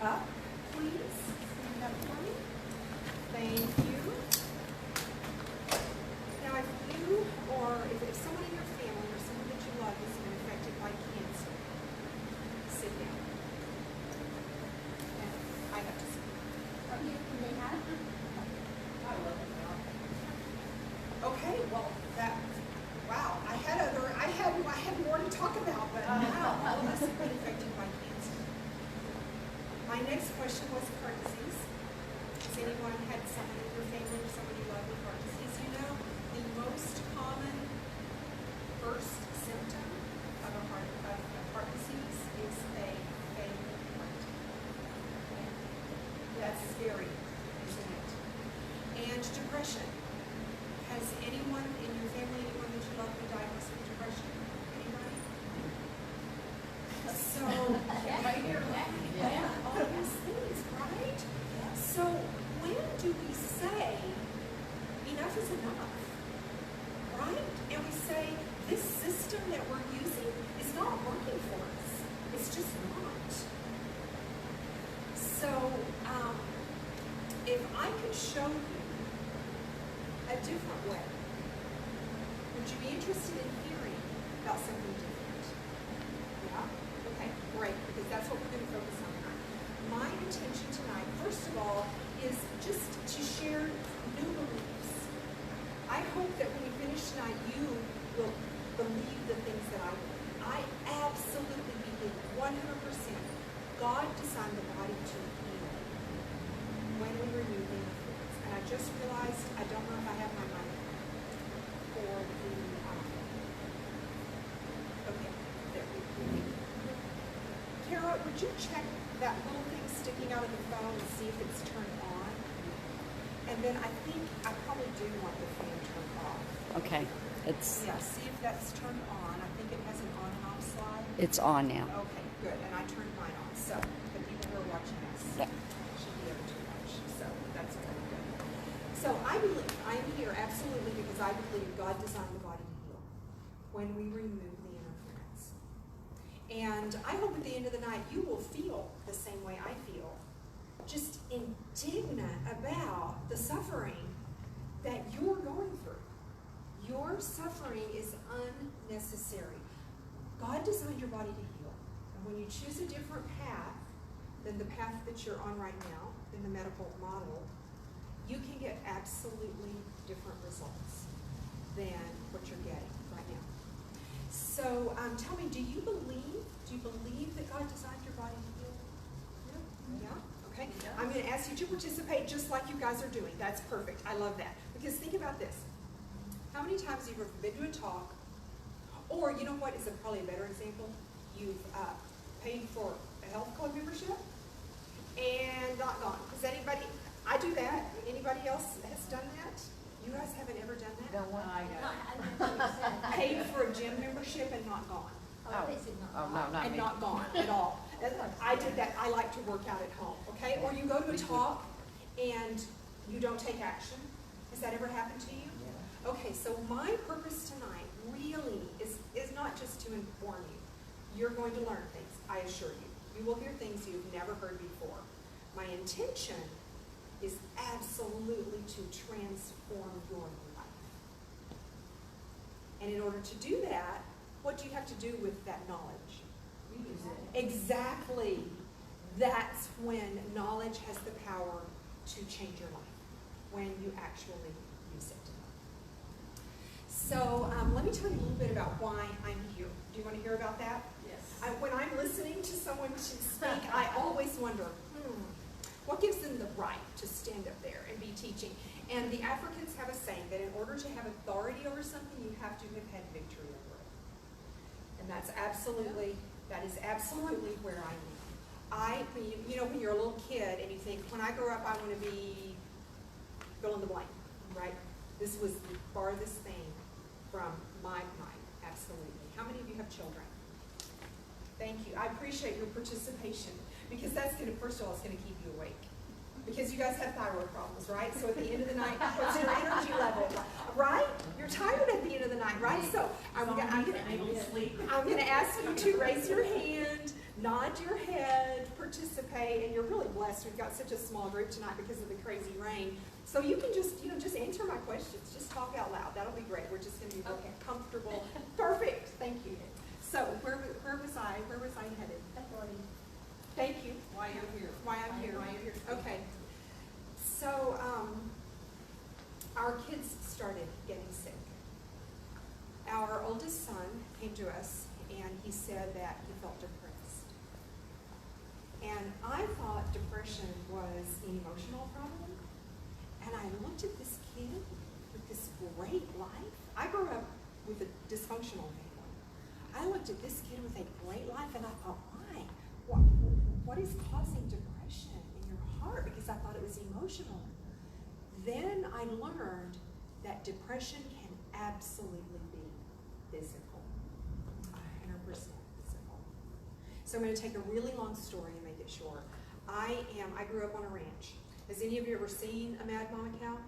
up, please. Stand up for me. Thank you. Now, if you or if someone in your family or someone that you love has been affected by cancer, sit down. And I have to sit down. They have? I love it. Okay, well, wow, I had more to talk about, but wow, all of us have been affected by cancer. My next question was heart disease. Has anyone had someone in your family or someone you love with heart disease? You know, the most common first symptom of heart disease is a failed heart. Okay? That's scary, isn't it? And depression. Has anyone in your family, anyone that you love, been diagnosed with depression? Anybody? So, Right here, yeah, all these things, right? So, when do we say enough is enough? Right? And we say this system that we're using is not working for us. It's just not. So, if I could show you a different way, would you be interested in hearing about something different? Yeah? Okay, great, because that's what we're going to focus on tonight. My intention tonight, first of all, is just to share new beliefs. I hope that when we finish tonight, you will believe the things that I believe. I absolutely believe 100% God designed the body to heal when we remove the influence. And I just realized, I don't know if I have my mic for the, okay, there we go. Kara, would you check that little thing sticking out of the phone and see if it's turned on? And then I think I probably do want the fan turned off. Okay, it's Yeah, see if that's turned on. I think it has an on and off slide. it's on now. Okay, good. And I turned mine on. So the people who are watching us Yeah. should be able to watch. So that's very good. So I believe, I'm here absolutely because I believe God designed the body to heal when we remove the interference. And I hope at the end of the night you will feel the same way I feel. Just indignant about the suffering that you're going through. Your suffering is unnecessary. God designed your body to heal. And when you choose a different path than the path that you're on right now, in the medical model, you can get absolutely different results than what you're getting right now. So tell me, do you believe that God designed your body to heal? Yeah? Okay. I'm going to ask you to participate just like you guys are doing. That's perfect. I love that. Because think about this. How many times have you ever been to a talk, or you know what is probably a better example? You've paid for a health club membership and not gone. Has anybody, I do that. Anybody else has done that? You guys haven't ever done that? No one. I Paid for a gym membership and not gone. Oh, they said no. Oh, no, not And me. not gone at all. I did that. I like to work out at home, okay? Or you go to a talk and you don't take action. Has that ever happened to you? Okay, so my purpose tonight really is not just to inform you. You're going to learn things, I assure you. You will hear things you've never heard before. My intention is absolutely to transform your life. And in order to do that, what do you have to do with that knowledge? Use it. Exactly. That's when knowledge has the power to change your life, when you actually use it. So let me tell you a little bit about why I'm here. Do you want to hear about that? Yes. When I'm listening to someone to speak, I always wonder, what gives them the right to stand up there and be teaching? And the Africans have a saying that in order to have authority over something, you have to have had victory over it. And that is absolutely where I am. You know, when you're a little kid and you think, when I grow up, I want to be fill in the blank, right? This was the farthest thing from my mind, absolutely. How many of you have children? Thank you. I appreciate your participation because that's going to, first of all, it's going to keep you awake. Because you guys have thyroid problems, right? So at the end of the night, what's your energy level? Right? You're tired at the end of the night, right? So I'm going to ask you to raise your hand, nod your head, participate. okay? And you're really blessed. We've got such a small group tonight because of the crazy rain. So you can just, just answer my questions. Just talk out loud. That'll be great. We're just going to be real comfortable. Perfect. Thank you. So where was I? Where was I headed? Thank you. Why you're here. Why I'm here. Okay. So our kids started getting sick. Our oldest son came to us and he said that he felt depressed. And I thought depression was an emotional problem. And I looked at this kid with this great life. I grew up with a dysfunctional family. I looked at this kid with a great life and I thought, why? What is causing depression in your heart? Because I thought it was emotional. Then I learned that depression can absolutely be physical, 100% physical. So I'm going to take a really long story and make it short. I grew up on a ranch. Has any of you ever seen a Mad Mama cow?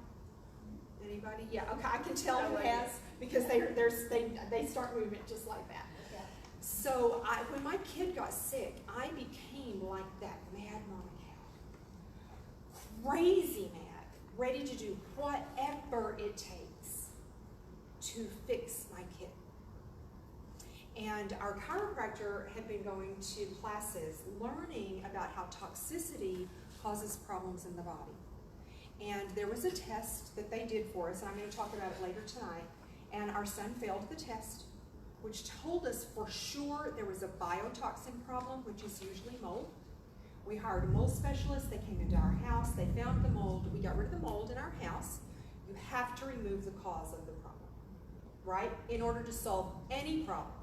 Anybody? Yeah, okay, I can tell who has, because they start moving just like that. So when my kid got sick, I became like that Mad Mama cow. Crazy mad, ready to do whatever it takes to fix my kid. And our chiropractor had been going to classes learning about how toxicity causes problems in the body. And there was a test that they did for us, and I'm going to talk about it later tonight. And our son failed the test, which told us for sure there was a biotoxin problem, which is usually mold. We hired a mold specialist. They came into our house. They found the mold. We got rid of the mold in our house. You have to remove the cause of the problem, right? In order to solve any problem,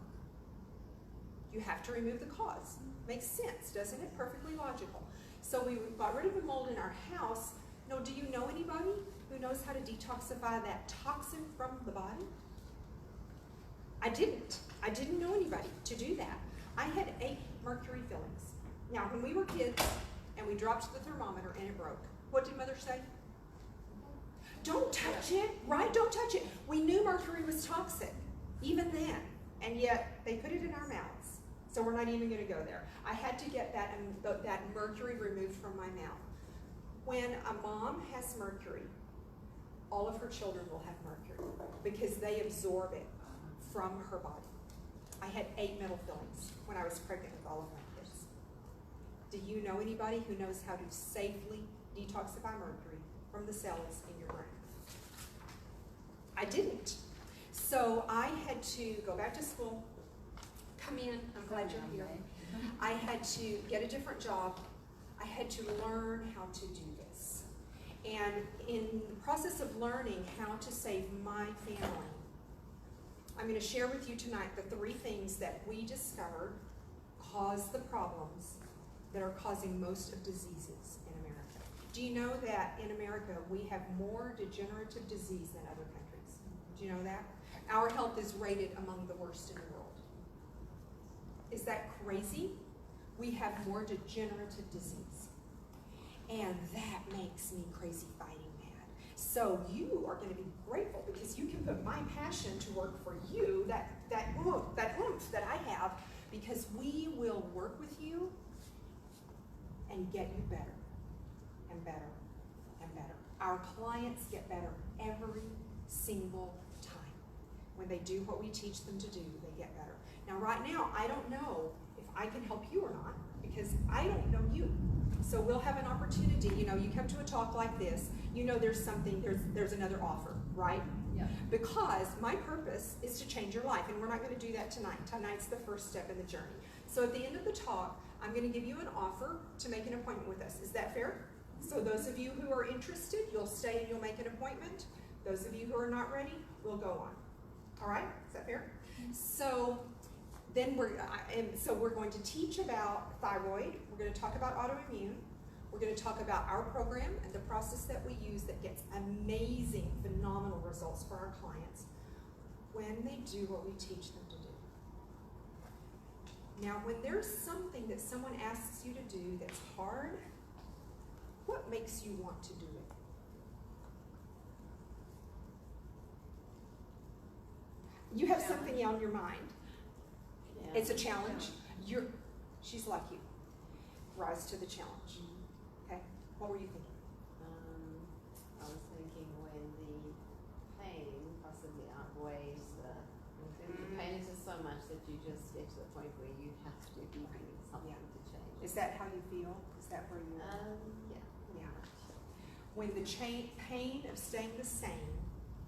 you have to remove the cause. Makes sense, doesn't it? Perfectly logical. So we got rid of the mold in our house. No, do you know anybody who knows how to detoxify that toxin from the body? I didn't. I didn't know anybody to do that. I had 8 mercury fillings. Now, when we were kids and we dropped the thermometer and it broke, what did Mother say? Don't touch it, right? Don't touch it. We knew mercury was toxic, even then, and yet they put it in our mouths. So we're not even going to go there. I had to get that mercury removed from my mouth. When a mom has mercury, all of her children will have mercury because they absorb it from her body. I had 8 metal fillings when I was pregnant with all of my kids. Do you know anybody who knows how to safely detoxify mercury from the cells in your brain? I didn't. So I had to go back to school, come in, I'm glad you're here. I had to get a different job. I had to learn how to do this. And in the process of learning how to save my family, I'm going to share with you tonight the 3 things that we discovered cause the problems that are causing most of diseases in America. Do you know that in America we have more degenerative disease than other countries? Do you know that? Our health is rated among the worst in the world. Is that crazy? We have more degenerative disease. And that makes me crazy fighting mad. So you are going to be grateful because you can put my passion to work for you, that oomph that I have, because we will work with you and get you better and better and better. Our clients get better every single time. When they do what we teach them to do, they get better. Now, right now, I don't know if I can help you or not because I don't know you. So we'll have an opportunity. You come to a talk like this, there's something, there's another offer, right? Yeah. Because my purpose is to change your life, and we're not going to do that tonight. Tonight's the first step in the journey. So at the end of the talk, I'm going to give you an offer to make an appointment with us. Is that fair? So those of you who are interested, you'll stay and you'll make an appointment. Those of you who are not ready, we'll go on. All right? Is that fair? So then we're going to teach about thyroid. We're going to talk about autoimmune. We're going to talk about our program and the process that we use that gets amazing, phenomenal results for our clients when they do what we teach them to do. Now, when there's something that someone asks you to do that's hard, what makes you want to do it? You have something on your mind. Yeah. It's a challenge. She's like you. rise to the challenge. Okay, what were you thinking? I was thinking when the pain possibly outweighs the pain is just so much that you just get to the point where you have to be doing something to change. Is that how you feel? Is that where you're? Yeah. Yeah. When the pain of staying the same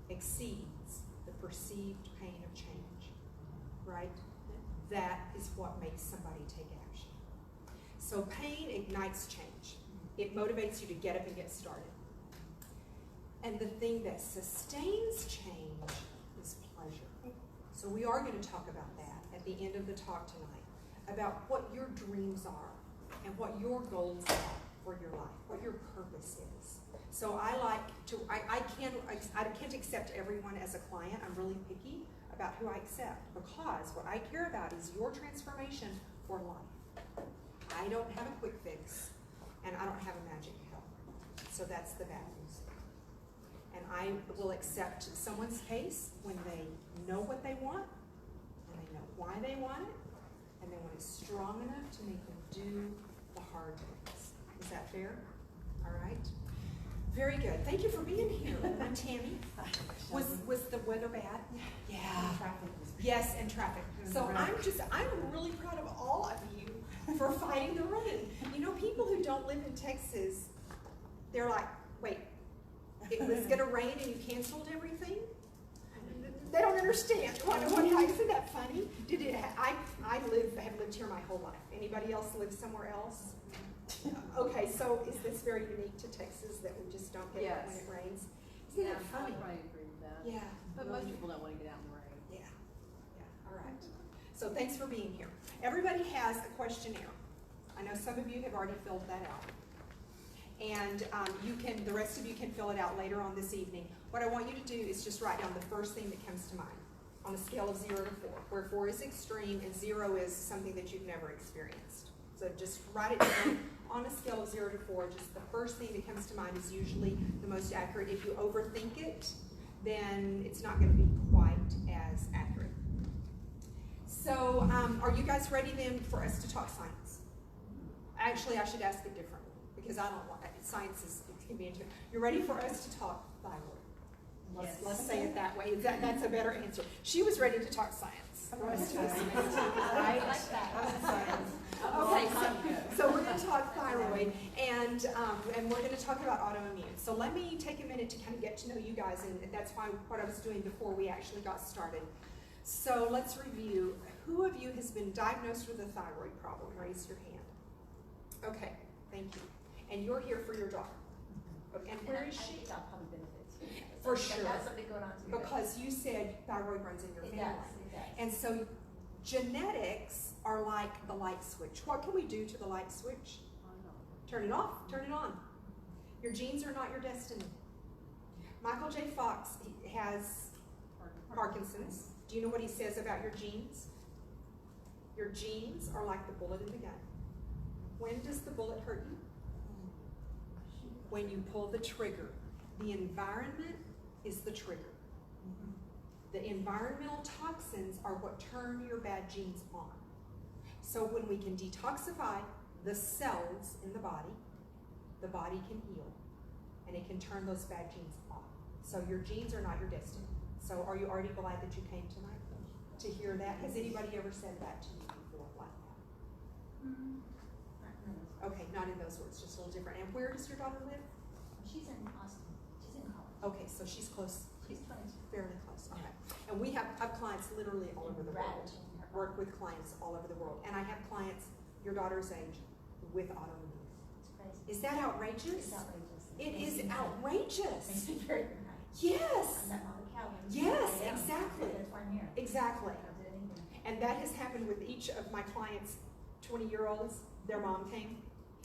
exceeds the perceived pain of change, right? That is what makes somebody take action. So pain ignites change. It motivates you to get up and get started. And the thing that sustains change is pleasure. So we are going to talk about that at the end of the talk tonight, about what your dreams are and what your goals are for your life, what your purpose is. So I can't accept everyone as a client. I'm really picky about who I accept, because what I care about is your transformation for life. I don't have a quick fix, and I don't have a magic pill. So that's the bad news. And I will accept someone's case when they know what they want, and they know why they want it, and then when it's strong enough to make them do the hard things. Is that fair? All right. Very good. Thank you for being here. I'm Tammy. Was the weather bad? Yeah. Traffic was. Yes, and traffic. So I'm really proud of all of you for fighting the rain. You know, people who don't live in Texas, they're like, wait, it was going to rain and you canceled everything? They don't understand. Isn't that funny? I have lived here my whole life. Anybody else live somewhere else? Okay, so is this very unique to Texas that we just don't get it when it rains? Isn't that funny? I agree with that. Yeah. But most people don't want to get out in the rain. Yeah. All right. So thanks for being here. Everybody has a questionnaire. I know some of you have already filled that out. And the rest of you can fill it out later on this evening. What I want you to do is just write down the first thing that comes to mind on a scale of 0 to 4, where 4 is extreme and 0 is something that you've never experienced. So just write it down on a scale of 0 to 4. Just the first thing that comes to mind is usually the most accurate. If you overthink it, then it's not going to be quite as accurate. So are you guys ready then for us to talk science? Actually, I should ask it differently, because I don't want science it can be into. You're ready for us to talk thyroid? Let's say it that way. That's a better answer. She was ready to talk science. I like that. Okay, so we're going to talk thyroid, and we're going to talk about autoimmune. So let me take a minute to kind of get to know you guys, and that's why what I was doing before we actually got started. So let's review. Who of you has been diagnosed with a thyroid problem? Raise your hand. Okay, thank you. And you're here for your daughter. Okay, and where is she? I think that'll probably benefit too. For So sure. that's something going on too. Because you said thyroid runs in your It family. does. And so genetics are like the light switch. What can we do to the light switch? Turn it off, turn it on. Your genes are not your destiny. Michael J. Fox has Parkinson's. Do you know what he says about your genes? Your genes are like the bullet in the gun. When does the bullet hurt you? When you pull the trigger. The environment is the trigger. The environmental toxins are what turn your bad genes on. So when we can detoxify the cells in the body can heal, and it can turn those bad genes off. So your genes are not your destiny. So are you already glad that you came tonight to hear that? Has anybody ever said that to you before like that? Okay, not in those words, just a little different. And where does your daughter live? She's in Austin. She's in college. Okay, so she's close. She's 22. Fairly close. Okay. And we have clients literally all over the world. Work with clients all over the world. And I have clients your daughter's age with autoimmune. It's crazy. Is that outrageous? It's outrageous. It is Makes outrageous. me very high. Yes. I'm not on the couch. Yes, I am. exactly. That's why I'm here. Exactly. I don't do anything. And that has happened with each of my clients, 20-year-olds. Their mom came,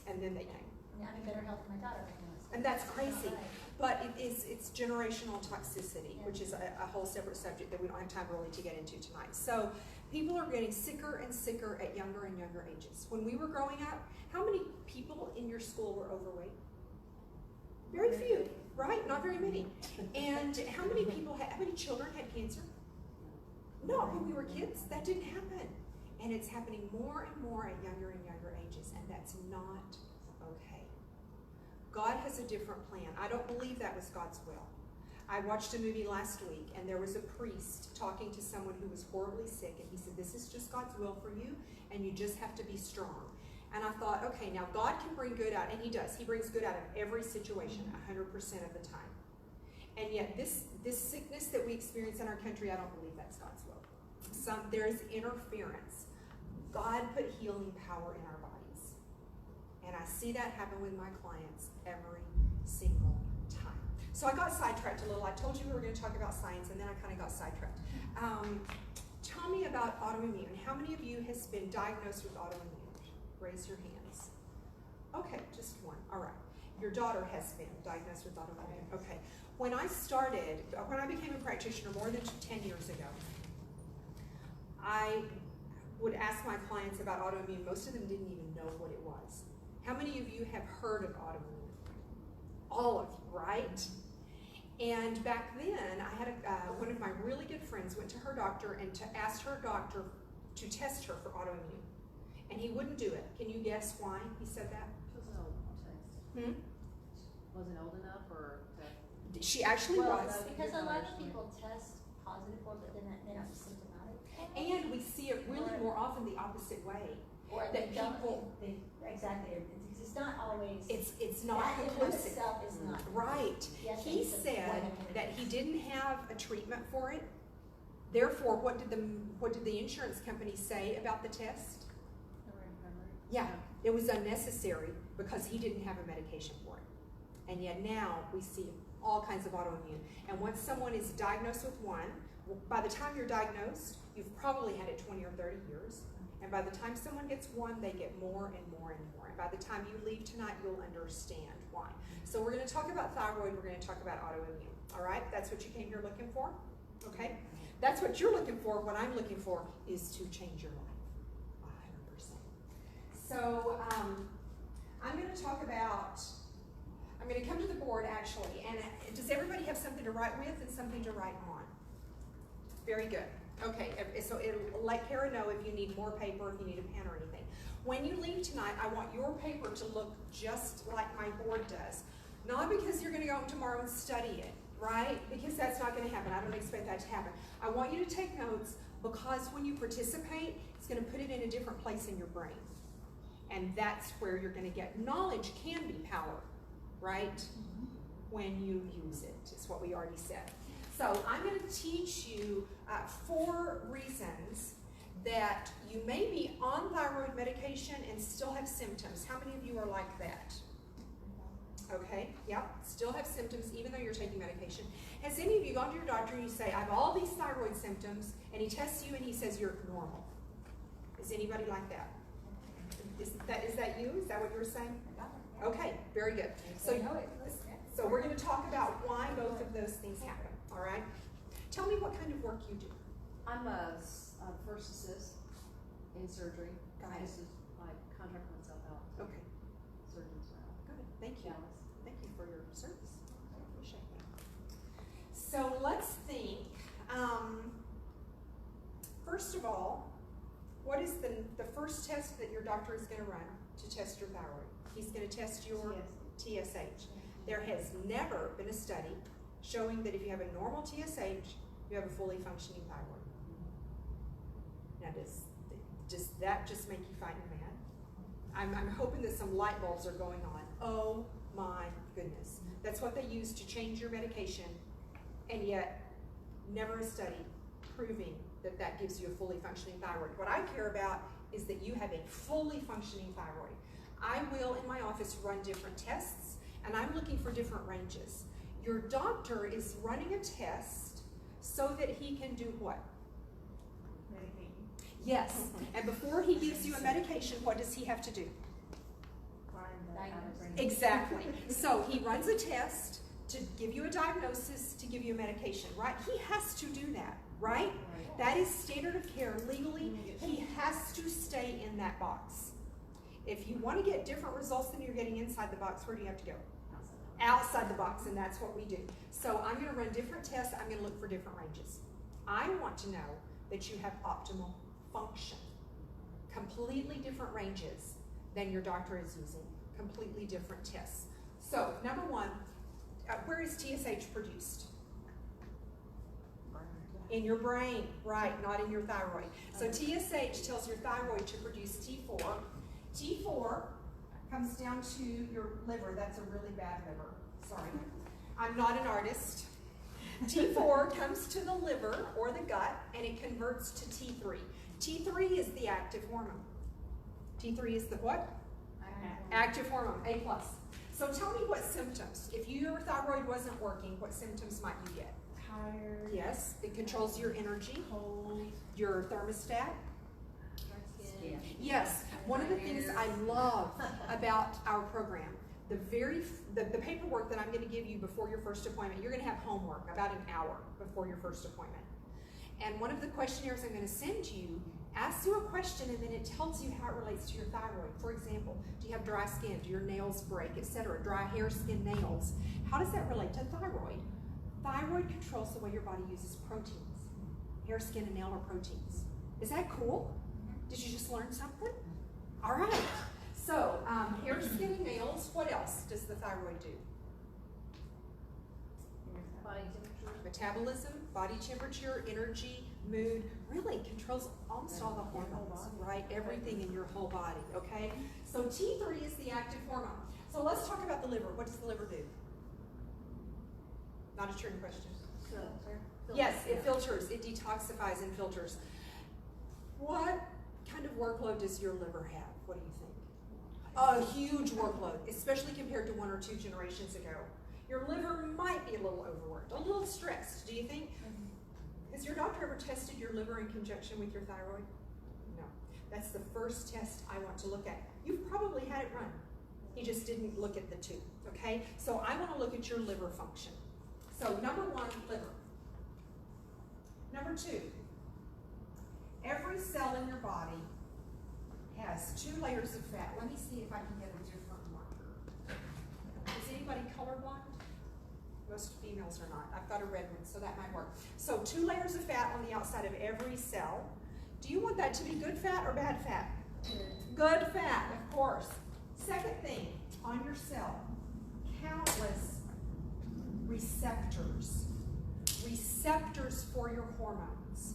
and then they came. I'm in better health than my daughter right now. So And that's not crazy. right. But it's generational toxicity, which is a whole separate subject that we don't have time really to get into tonight. So people are getting sicker and sicker at younger and younger ages. When we were growing up, how many people in your school were overweight? Very few, right? Not very many. And how many children had cancer? No, when we were kids, that didn't happen. And it's happening more and more at younger and younger ages, and that's not okay. God has a different plan. I don't believe that was God's will. I watched a movie last week, and there was a priest talking to someone who was horribly sick, and he said, this is just God's will for you, and you just have to be strong. And I thought, okay, now God can bring good out, and he does. He brings good out of every situation 100% of the time. And yet this sickness that we experience in our country, I don't believe that's God's will. There's interference. God put healing power in our bodies. And I see that happen with my clients every single time. So I got sidetracked a little. I told you we were going to talk about science, and then I kind of got sidetracked. Tell me about autoimmune. How many of you has been diagnosed with autoimmune? Raise your hands. Okay, just one. All right. Your daughter has been diagnosed with autoimmune. Okay. When I became a practitioner more than 10 years ago, I would ask my clients about autoimmune. Most of them didn't even know what it was. How many of you have heard of autoimmune? All of you, right? And back then, I had one of my really good friends went to her doctor and asked her doctor to test her for autoimmune. And he wouldn't do it. Can you guess why he said that? She wasn't old enough. Wasn't old enough, or She actually was. Because a lot of people test positive for it, but then they're not symptomatic. And we see it really more often the opposite way. Or that they don't, people- exactly, it's not always. It's not that in and of conclusive. itself is not. Right. Yes, He it's a said point of that he interest. didn't have a treatment for it. Therefore, what did the insurance company say about the test? Yeah, it was unnecessary because he didn't have a medication for it. And yet now we see all kinds of autoimmune. And once someone is diagnosed with one, by the time you're diagnosed, you've probably had it 20 or 30 years. And by the time someone gets one, they get more and more and more. And by the time you leave tonight, you'll understand why. So we're going to talk about thyroid, we're going to talk about autoimmune. All right, that's what you came here looking for? Okay, that's what you're looking for. What I'm looking for is to change your life 100%. So I'm going to talk about, I'm going to come to the board actually, and does everybody have something to write with and something to write on? Very good. Okay, so it'll let Kara know if you need more paper, if you need a pen or anything. When you leave tonight, I want your paper to look just like my board does. Not because you're going to go home tomorrow and study it, right? Because that's not going to happen. I don't expect that to happen. I want you to take notes because when you participate, it's going to put it in a different place in your brain. And that's where you're going to get knowledge can be power, right? When you use it, is what we already said. So I'm going to teach you 4 reasons that you may be on thyroid medication and still have symptoms. How many of you are like that? Okay, yeah, still have symptoms even though you're taking medication. Has any of you gone to your doctor and you say, I have all these thyroid symptoms, and he tests you and he says you're normal? Is anybody like that? Is that you? Is that what you were saying? Okay, very good. So we're going to talk about why both of those things happen, all right? Tell me what kind of work you do. I'm a first assist in surgery. Got I it. just I contract myself out to Okay, surgeons around good. Thank you. Dallas. Thank you for your service. I appreciate that. So let's think. First of all, what is the first test that your doctor is going to run to test your thyroid? He's going to test your TSH. There has never been a study showing that if you have a normal TSH, you have a fully functioning thyroid. Now, does that just make you fighting mad? I'm hoping that some light bulbs are going on. Oh my goodness. That's what they use to change your medication, and yet never a study proving that that gives you a fully functioning thyroid. What I care about is that you have a fully functioning thyroid. I will, in my office, run different tests, and I'm looking for different ranges. Your doctor is running a test so that he can do what? Yes, and before he gives you a medication, what does he have to do? Exactly. So he runs a test to give you a diagnosis, to give you a medication, right? He has to do that, right? That is standard of care legally. He has to stay in that box. If you want to get different results than you're getting inside the box, where do you have to go? Outside the box, and that's what we do. So I'm going to run different tests. I'm going to look for different ranges. I want to know that you have optimal function. completely different ranges than your doctor is using, completely different tests. So, number one, where is TSH produced? In your brain, right, not in your thyroid. So TSH tells your thyroid to produce T4. T4 comes down to your liver. That's a really bad liver. Sorry. I'm not an artist. T4 comes to the liver or the gut, and it converts to T3. T3 is the active hormone. T3 is the what? Active hormone, A+. So tell me what symptoms. If your thyroid wasn't working, what symptoms might you get? Tired. Yes, it controls your energy, Cold. your thermostat. Skin. Yes, one of the things I love about our program, the paperwork that I'm going to give you before your first appointment, you're going to have homework about an hour before your first appointment. And one of the questionnaires I'm going to send you asks you a question, and then it tells you how it relates to your thyroid. For example, do you have dry skin? Do your nails break, etc.? Dry hair, skin, nails. How does that relate to thyroid? Thyroid controls the way your body uses proteins. Hair, skin, and nail are proteins. Is that cool? Did you just learn something? All right. So, hair, skin, and nails. What else does the thyroid do? Body temperature. Metabolism, body temperature, energy, mood, really controls almost all the hormones, right? Everything in your whole body, okay? So T3 is the active hormone. So let's talk about the liver. What does the liver do? Not a trick question. Filter. Yes, it filters, it detoxifies and filters. What kind of workload does your liver have? What do you think? A huge workload, especially compared to 1 or 2 generations ago. Your liver might be a little overworked, a little stressed, do you think? Has your doctor ever tested your liver in conjunction with your thyroid? No. That's the first test I want to look at. You've probably had it run. He just didn't look at the 2, okay? So I want to look at your liver function. So number 1, liver. Number 2, every cell in your body has 2 layers of fat. Let me see if I can get a different marker. Is anybody colorblind? Most females are not. I've got a red one, so that might work. So 2 layers of fat on the outside of every cell. Do you want that to be good fat or bad fat? Good fat, of course. Second thing, on your cell, countless receptors. Receptors for your hormones.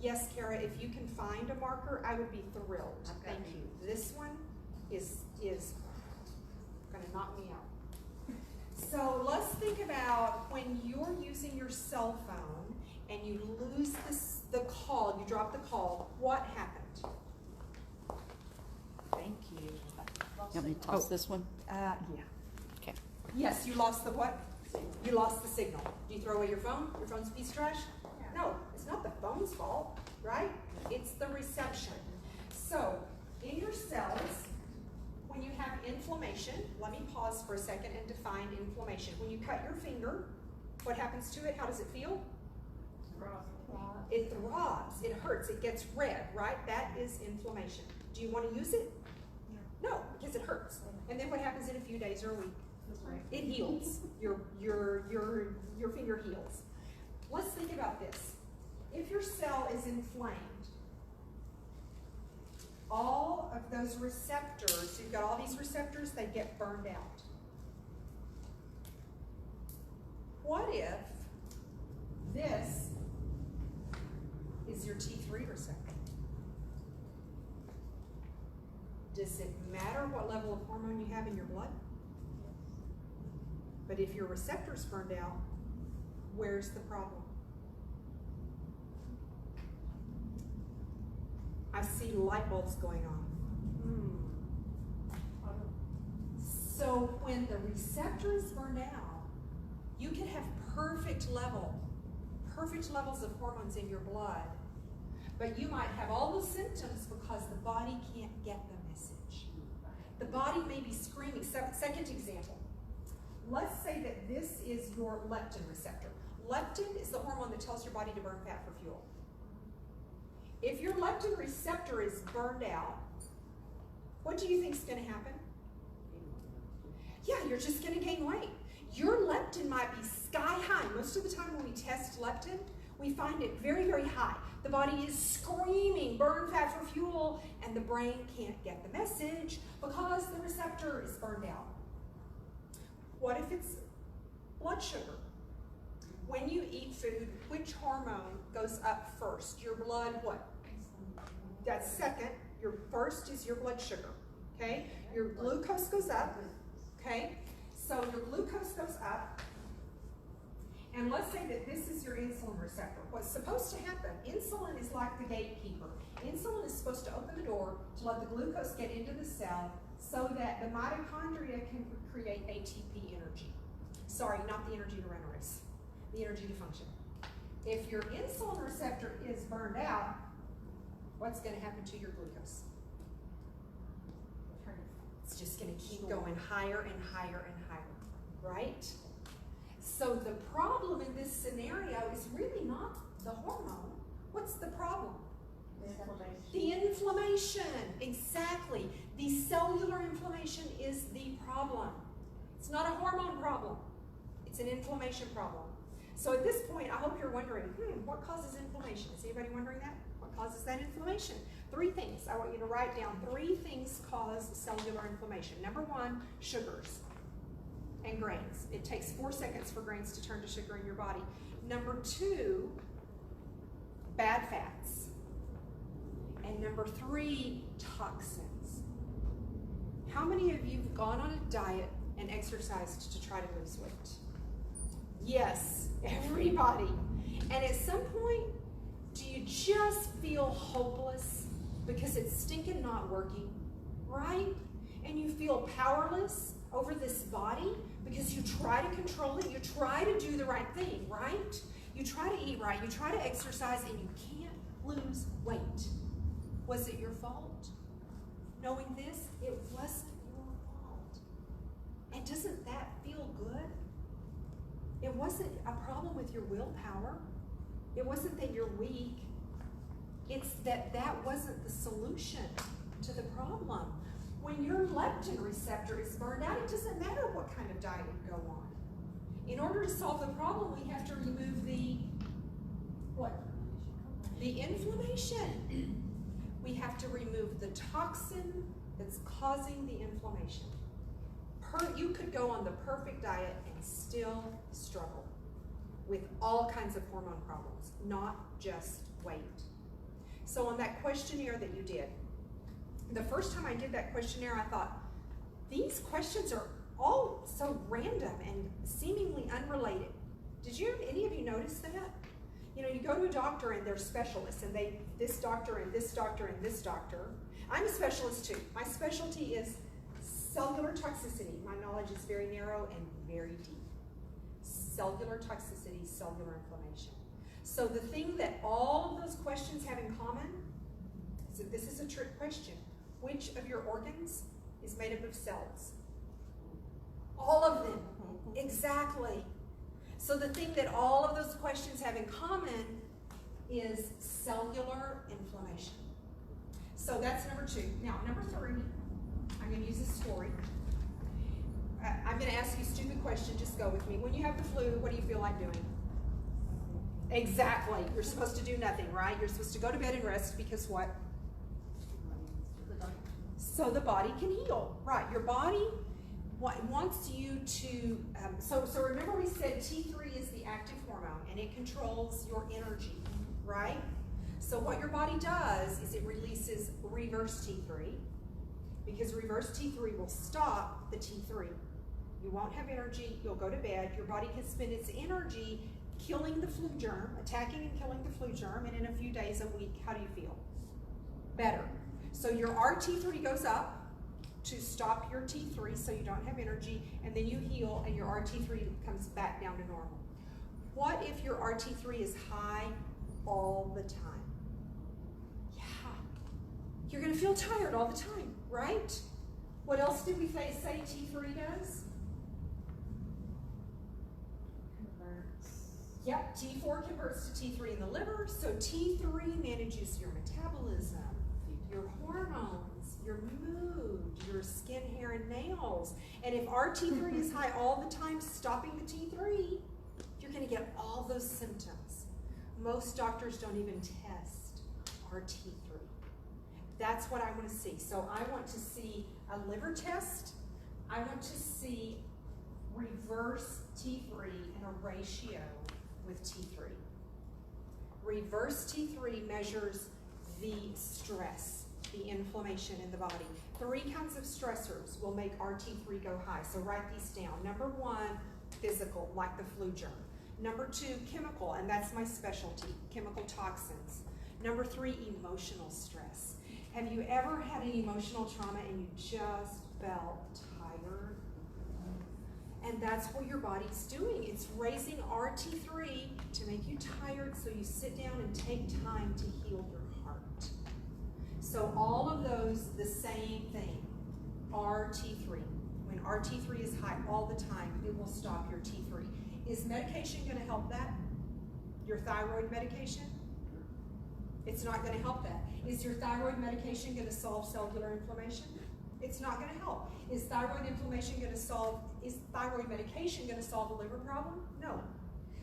Yes, Kara, if you can find a marker, I would be thrilled. Thank you. This one is going to knock me out. So let's think about when you're using your cell phone and you lose the call, you drop the call, what happened? Thank you. You want me to toss this one? Yeah. Okay. Yes, you lost the what? You lost the signal. Do you throw away your phone? Your phone's a piece of trash? No, it's not the phone's fault, right? It's the reception. So, in your cells, when you have inflammation, let me pause for a second and define inflammation. When you cut your finger, what happens to it? How does it feel? It throbs, it hurts, it gets red, right? That is inflammation. Do you want to use it? No, because it hurts. And then what happens in a few days or a week? It heals. Your finger heals. Let's think about this. If your cell is inflamed, all of those receptors, you've got all these receptors, they get burned out. What if this is your T3 receptor? Does it matter what level of hormone you have in your blood? But if your receptor's burned out, where's the problem? I see light bulbs going on. So when the receptor is burned out, you can have perfect levels of hormones in your blood, but you might have all the symptoms because the body can't get the message. The body may be screaming. Second example. Let's say that this is your leptin receptor. Leptin is the hormone that tells your body to burn fat for fuel. If your leptin receptor is burned out, what do you think is going to happen? Yeah, you're just going to gain weight. Your leptin might be sky high. Most of the time when we test leptin, we find it very, very high. The body is screaming, burn fat for fuel, and the brain can't get the message because the receptor is burned out. What if it's blood sugar? When you eat food, which hormone goes up first? Your blood, what? That's second. Your first is your blood sugar, okay? Your glucose goes up, okay? So your glucose goes up, and let's say that this is your insulin receptor. What's supposed to happen, insulin is like the gatekeeper. Insulin is supposed to open the door to let the glucose get into the cell so that the mitochondria can create ATP energy. Sorry, not the energy to run a race, the energy to function. If your insulin receptor is burned out, what's going to happen to your glucose? It's just going to keep going higher and higher and higher, right? So the problem in this scenario is really not the hormone. What's the problem? The inflammation, exactly. The cellular inflammation is the problem. It's not a hormone problem. It's an inflammation problem. So at this point, I hope you're wondering, what causes inflammation? Is anybody wondering that? What causes that inflammation? 3 things. I want you to write down 3 things cause cellular inflammation. Number 1, sugars and grains. It takes 4 seconds for grains to turn to sugar in your body. Number 2, bad fats. And number 3, toxins. How many of you have gone on a diet and exercised to try to lose weight? Yes, everybody. And at some point, do you just feel hopeless because it's stinking not working, right? And you feel powerless over this body because you try to control it, you try to do the right thing, right? You try to eat right, you try to exercise, and you can't lose weight. Was it your fault? Knowing this, it wasn't your fault. And doesn't that feel good? It wasn't a problem with your willpower. It wasn't that you're weak. It's that that wasn't the solution to the problem. When your leptin receptor is burned out, it doesn't matter what kind of diet you go on. In order to solve the problem, we have to remove the, what? The inflammation. We have to remove the toxin that's causing the inflammation. You could go on the perfect diet and still struggle with all kinds of hormone problems, not just weight. So on that questionnaire that you did, the first time I did that questionnaire, I thought, these questions are all so random and seemingly unrelated. Did any of you notice that? You know, you go to a doctor and they're specialists, and this doctor and this doctor and this doctor. I'm a specialist too. My specialty is cellular toxicity. My knowledge is very narrow and very deep. Cellular toxicity, cellular inflammation. So the thing that all of those questions have in common, so this is a trick question. Which of your organs is made up of cells? All of them. Exactly. So the thing that all of those questions have in common is cellular inflammation. So that's number 2. Now, number 3, I'm going to use a story. I'm going to ask you a stupid question. Just go with me. When you have the flu, what do you feel like doing? Exactly. You're supposed to do nothing, right? You're supposed to go to bed and rest because what? So the body can heal. Right. Your body wants you to, so remember we said T3 is the active hormone and it controls your energy, right? So what your body does is it releases reverse T3, because reverse T3 will stop the T3. You won't have energy, you'll go to bed, your body can spend its energy killing the flu germ, attacking and killing the flu germ, and in a few days, a week, how do you feel? Better. So your RT3 goes up to stop your T3 so you don't have energy, and then you heal and your RT3 comes back down to normal. What if your RT3 is high all the time? Yeah, you're going to feel tired all the time, right? What else did we say T3 does? Yep, T4 converts to T3 in the liver, so T3 manages your metabolism, your hormones, your mood, your skin, hair, and nails. And if RT3 is high all the time, stopping the T3, you're going to get all those symptoms. Most doctors don't even test RT3. That's what I want to see. So I want to see a liver test. I want to see reverse T3 and a ratio with T3. Reverse T3 measures the stress, the inflammation in the body. 3 kinds of stressors will make RT3 go high. So write these down. Number 1, physical, like the flu germ. Number 2, chemical, and that's my specialty, chemical toxins. Number 3, emotional stress. Have you ever had an emotional trauma and you just felt tired? And that's what your body's doing. It's raising RT3 to make you tired, so you sit down and take time to heal your heart. So all of those, the same thing, RT3. When RT3 is high all the time, it will stop your T3. Is medication going to help that? Your thyroid medication? It's not going to help that. Is your thyroid medication going to solve cellular inflammation? It's not going to help. Is thyroid medication going to solve a liver problem? No.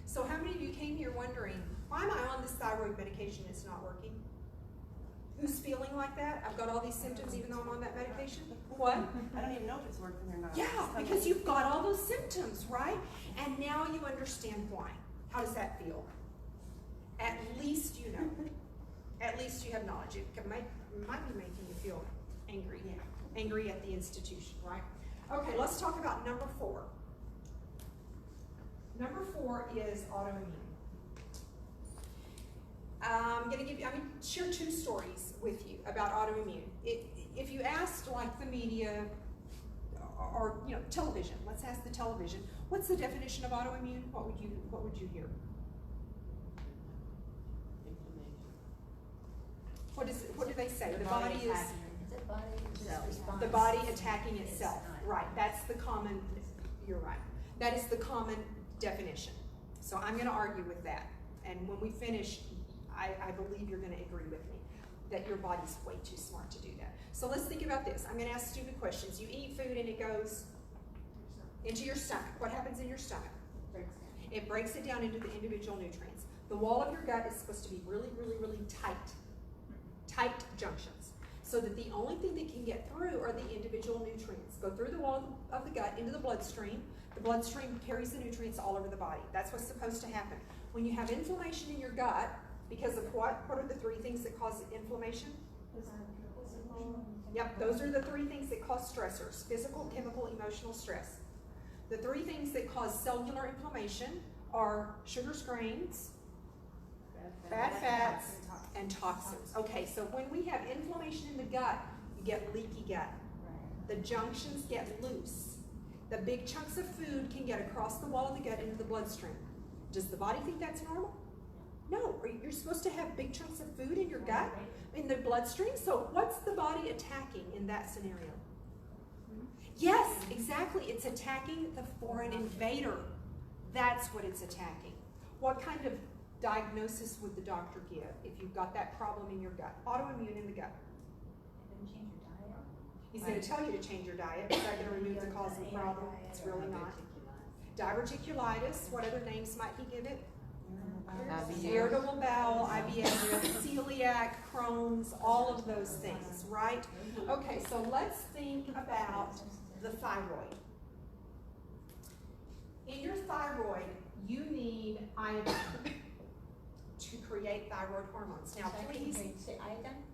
So how many of you came here wondering, why am I on this thyroid medication and it's not working? Who's feeling like that? I've got all these symptoms even though I'm on that medication? What? I don't even know if it's working or not. Yeah, because you've got all those symptoms, right? And now you understand why. How does that feel? At least you know. At least you have knowledge. It might be making you feel angry. Yeah. Angry at the institution, right? Okay, let's talk about number 4. Number 4 is autoimmune. I'm going to share 2 stories with you about autoimmune. If you asked like the media or television, let's ask the television, what's the definition of autoimmune? What would you hear? What do they say? The body is the body attacking itself. Right. That's the common. You're right. That is the common definition. So I'm going to argue with that. And when we finish, I believe you're going to agree with me that your body's way too smart to do that. So let's think about this. I'm going to ask stupid questions. You eat food and it goes into your stomach. What happens in your stomach? It breaks it down into the individual nutrients. The wall of your gut is supposed to be really, really, really tight junctions, so that the only thing that can get through are the individual nutrients. Go through the wall of the gut into the bloodstream. The bloodstream carries the nutrients all over the body. That's what's supposed to happen. When you have inflammation in your gut, because of what? What are the 3 things that cause inflammation? Yep, those are the 3 things that cause stressors: physical, chemical, emotional stress. The 3 things that cause cellular inflammation are sugar grains, bad fats, and toxins. Okay, so when we have inflammation in the gut, you get leaky gut. The junctions get loose. The big chunks of food can get across the wall of the gut into the bloodstream. Does the body think that's normal? No. You're supposed to have big chunks of food in your gut, in the bloodstream. So what's the body attacking in that scenario? Yes, exactly. It's attacking the foreign invader. That's what it's attacking. What kind of diagnosis would the doctor give if you've got that problem in your gut? Autoimmune in the gut. He's going to tell you to change your diet. Is that going to remove the cause of the problem? It's really not. Diverticulitis. What other names might he give it? Irritable bowel, IBS, celiac, Crohn's, all of those things, right? Okay, so let's think about the thyroid. In your thyroid, you need iodine to create thyroid hormones. Now, please,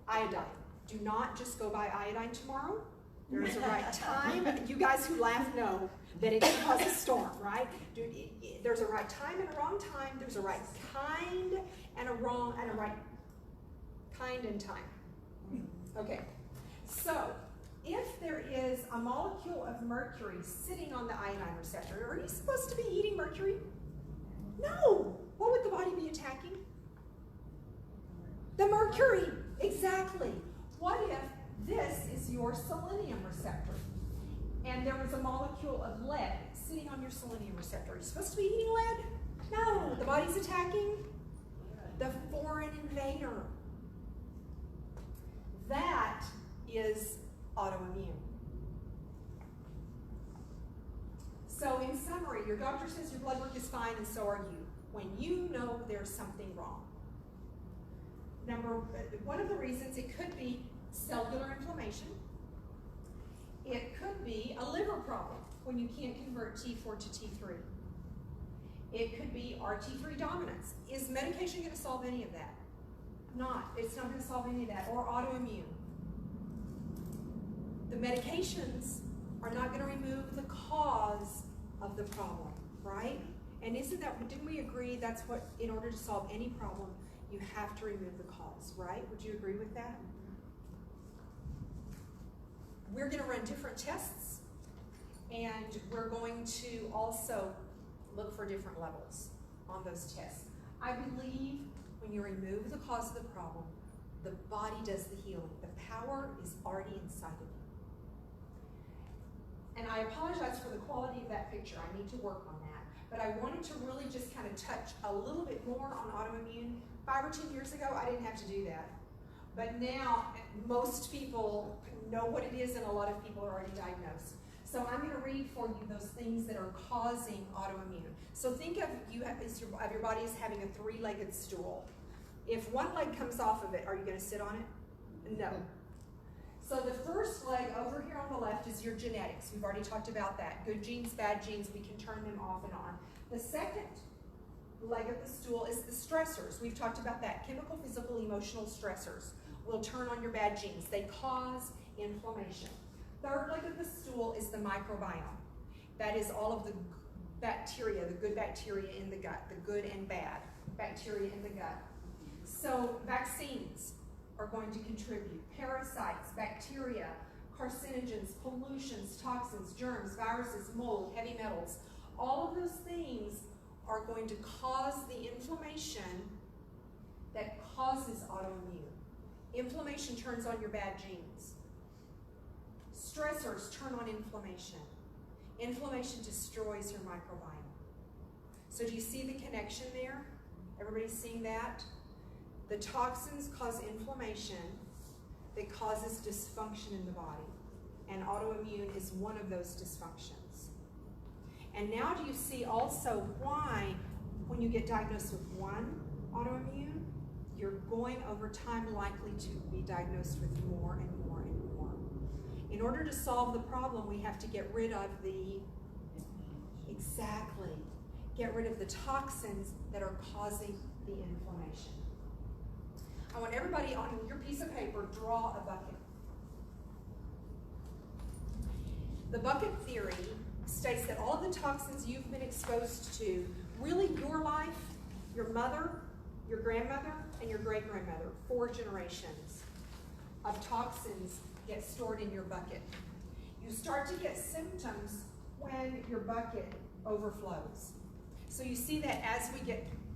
iodine. Do not just go buy iodine tomorrow. There is a right time. You guys who laugh know that it can cause a storm, right? There's a right time and a wrong time. There's a right kind and a wrong and a right kind and time. Okay. So, if there is a molecule of mercury sitting on the iodine receptor, are you supposed to be eating mercury? No. What would the body be attacking? The mercury. Exactly. What if this is your selenium receptor and there was a molecule of lead sitting on your selenium receptor? Are you supposed to be eating lead? No. The body's attacking the foreign invader. That is autoimmune. So in summary, your doctor says your blood work is fine and so are you. When you know there's something wrong, One of the reasons, it could be cellular inflammation. It could be a liver problem when you can't convert T4 to T3. It could be RT3 dominance. Is medication going to solve any of that? Not. It's not going to solve any of that. Or autoimmune. The medications are not going to remove the cause of the problem, right? And didn't we agree that's what, in order to solve any problem, you have to remove the cause, right? Would you agree with that? We're going to run different tests, and we're going to also look for different levels on those tests. I believe when you remove the cause of the problem, the body does the healing. The power is already inside of you. And I apologize for the quality of that picture. I need to work on that. But I wanted to really just kind of touch a little bit more on autoimmune. 5 or 10 years ago, I didn't have to do that. But now, most people know what it is, and a lot of people are already diagnosed. So I'm going to read for you those things that are causing autoimmune. So think of your body as having a 3-legged stool. If one leg comes off of it, are you going to sit on it? No. So the first leg over here on the left is your genetics. We've already talked about that. Good genes, bad genes, we can turn them off and on. The second leg of the stool is the stressors. We've talked about that. Chemical, physical, emotional stressors will turn on your bad genes. They cause inflammation. Third leg of the stool is the microbiome. That is all of the bacteria, the good bacteria in the gut, the good and bad bacteria in the gut. So vaccines are going to contribute. Parasites, bacteria, carcinogens, pollutions, toxins, germs, viruses, mold, heavy metals, all of those things are going to cause the inflammation that causes autoimmune. Inflammation turns on your bad genes. Stressors turn on inflammation. Inflammation destroys your microbiome. So do you see the connection there? Everybody's seeing that? The toxins cause inflammation that causes dysfunction in the body. And autoimmune is one of those dysfunctions. And now do you see also why, when you get diagnosed with one autoimmune, you're going over time likely to be diagnosed with more and more and more. In order to solve the problem, we have to get rid of get rid of the toxins that are causing the inflammation. I want everybody on your piece of paper, draw a bucket. The bucket theory states that all of the toxins you've been exposed to, really your life, your mother, your grandmother, and your great-grandmother, 4 generations of toxins get stored in your bucket. You start to get symptoms when your bucket overflows. So you see that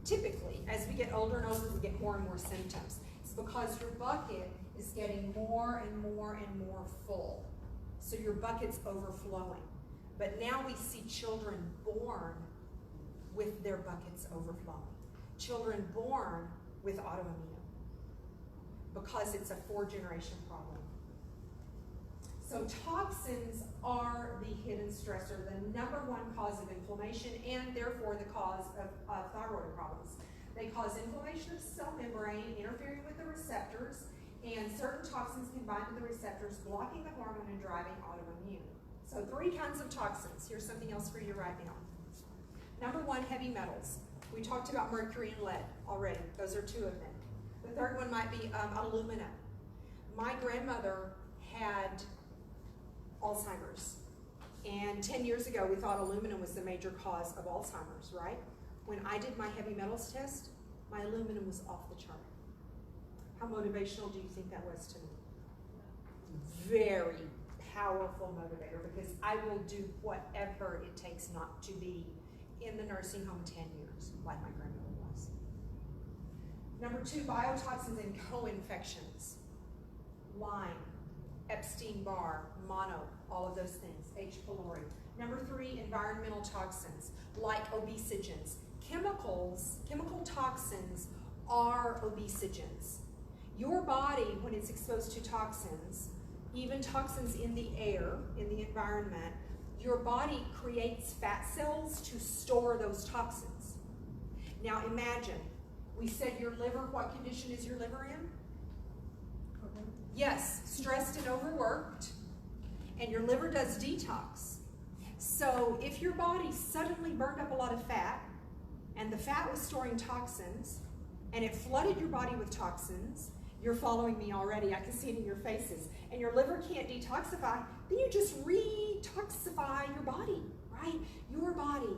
typically, as we get older and older, we get more and more symptoms. It's because your bucket is getting more and more and more full. So your bucket's overflowing. But now we see children born with their buckets overflowing. Children born with autoimmune because it's a 4-generation problem. So toxins are the hidden stressor, the #1 cause of inflammation, and therefore the cause of thyroid problems. They cause inflammation of the cell membrane, interfering with the receptors, and certain toxins can bind to the receptors, blocking the hormone and driving autoimmune. So 3 kinds of toxins. Here's something else for you to write down. #1, heavy metals. We talked about mercury and lead already. Those are 2 of them. The third one might be aluminum. My grandmother had Alzheimer's. And 10 years ago, we thought aluminum was the major cause of Alzheimer's, right? When I did my heavy metals test, my aluminum was off the chart. How motivational do you think that was to me? Very powerful motivator, because I will do whatever it takes not to be in the nursing home 10 years, like my grandmother was. #2, biotoxins and co-infections. Lyme, Epstein-Barr, mono, all of those things, H. pylori. #3, environmental toxins, like obesogens. Chemical toxins are obesogens. Your body, when it's exposed to toxins, even toxins in the air, in the environment, your body creates fat cells to store those toxins. Now imagine, We said your liver, what condition is your liver in? Yes, stressed and overworked. And your liver does detox. So if your body suddenly burned up a lot of fat, and the fat was storing toxins, and it flooded your body with toxins, you're following me already, I can see it in your faces, and your liver can't detoxify, then you just re-toxify your body, right? Your body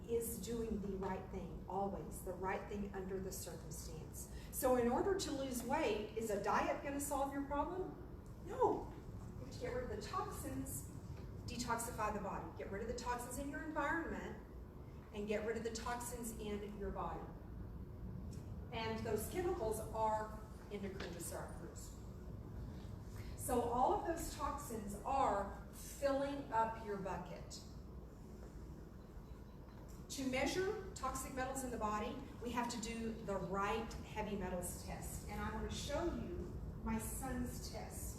is doing the right thing, always, the right thing under the circumstance. So in order to lose weight, is a diet going to solve your problem? No. You have to get rid of the toxins, detoxify the body. Get rid of the toxins in your environment, and get rid of the toxins in your body. And those chemicals are endocrine disruptors. So all of those toxins are filling up your bucket. To measure toxic metals in the body, we have to do the right heavy metals test. And I want to show you my son's test.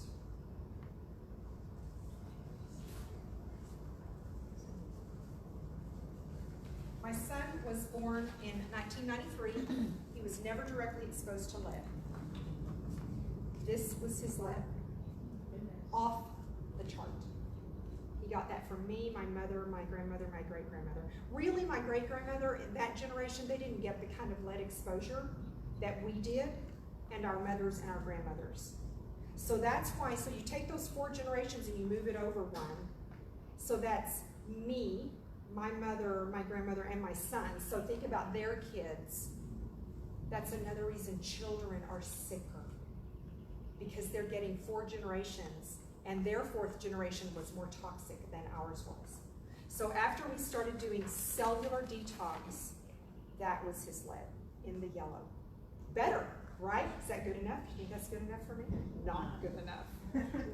My son was born in 1993. He was never directly exposed to lead. This was his lead. Off the chart. He got that from me, my mother, my grandmother, my great-grandmother. Really, my great-grandmother, in that generation, they didn't get the kind of lead exposure that we did, and our mothers and our grandmothers. So that's why, so you take those 4 generations and you move it over one. So that's me, my mother, my grandmother, and my son. So think about their kids. That's another reason children are sicker, because they're getting 4 generations, and their 4th generation was more toxic than ours was. So after we started doing cellular detox, that was his lead in the yellow. Better, right? Is that good enough? Do you think that's good enough for me? Not good enough.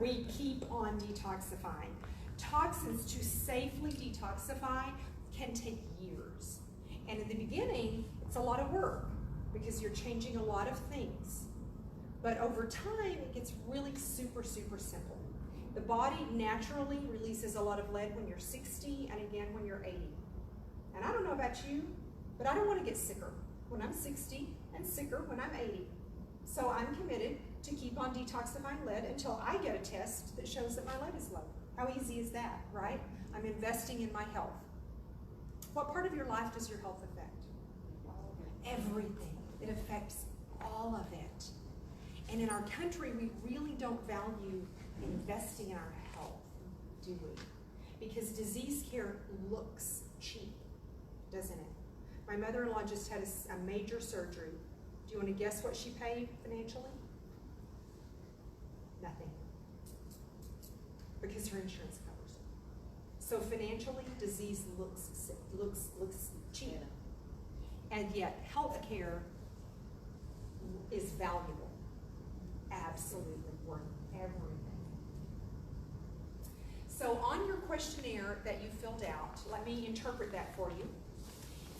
We keep on detoxifying. Toxins, to safely detoxify, can take years. And in the beginning, it's a lot of work because you're changing a lot of things. But over time, it gets really super, super simple. The body naturally releases a lot of lead when you're 60 and again when you're 80. And I don't know about you, but I don't want to get sicker when I'm 60 and sicker when I'm 80. So I'm committed to keep on detoxifying lead until I get a test that shows that my lead is low. How easy is that, right? I'm investing in my health. What part of your life does your health affect? Everything. It affects all of it. And in our country, we really don't value investing in our health, do we? Because disease care looks cheap, doesn't it? My mother-in-law just had a major surgery. Do you want to guess what she paid financially? Nothing. Because her insurance covers it. So financially, disease looks cheap. And yet, health care is valuable. Absolutely worth everything. So on your questionnaire that you filled out, let me interpret that for you.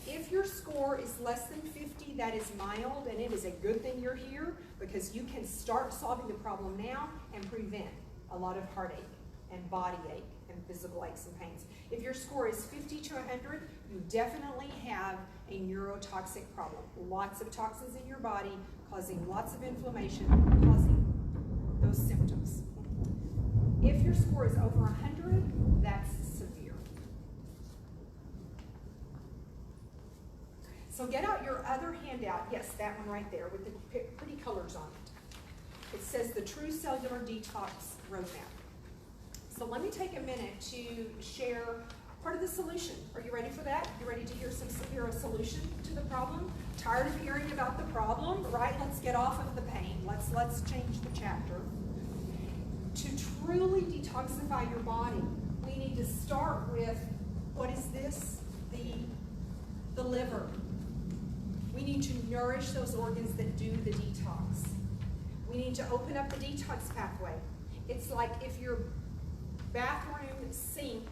If your score is less than 50, that is mild, and it is a good thing you're here because you can start solving the problem now and prevent a lot of heartache and body ache and physical aches and pains. If your score is 50 to 100, you definitely have a neurotoxic problem. Lots of toxins in your body causing lots of inflammation, causing those symptoms. If your score is over 100, that's severe. So get out your other handout. Yes, that one right there with the pretty colors on it. It says the True Cellular Detox Roadmap. So let me take a minute to share part of the solution. Are you ready for that? You ready to hear a solution to the problem? Tired of hearing about the problem, right? Let's get off of the pain. Let's change the chapter. To truly detoxify your body, we need to start with, what is this? The liver. We need to nourish those organs that do the detox. We need to open up the detox pathway. It's like if your bathroom sink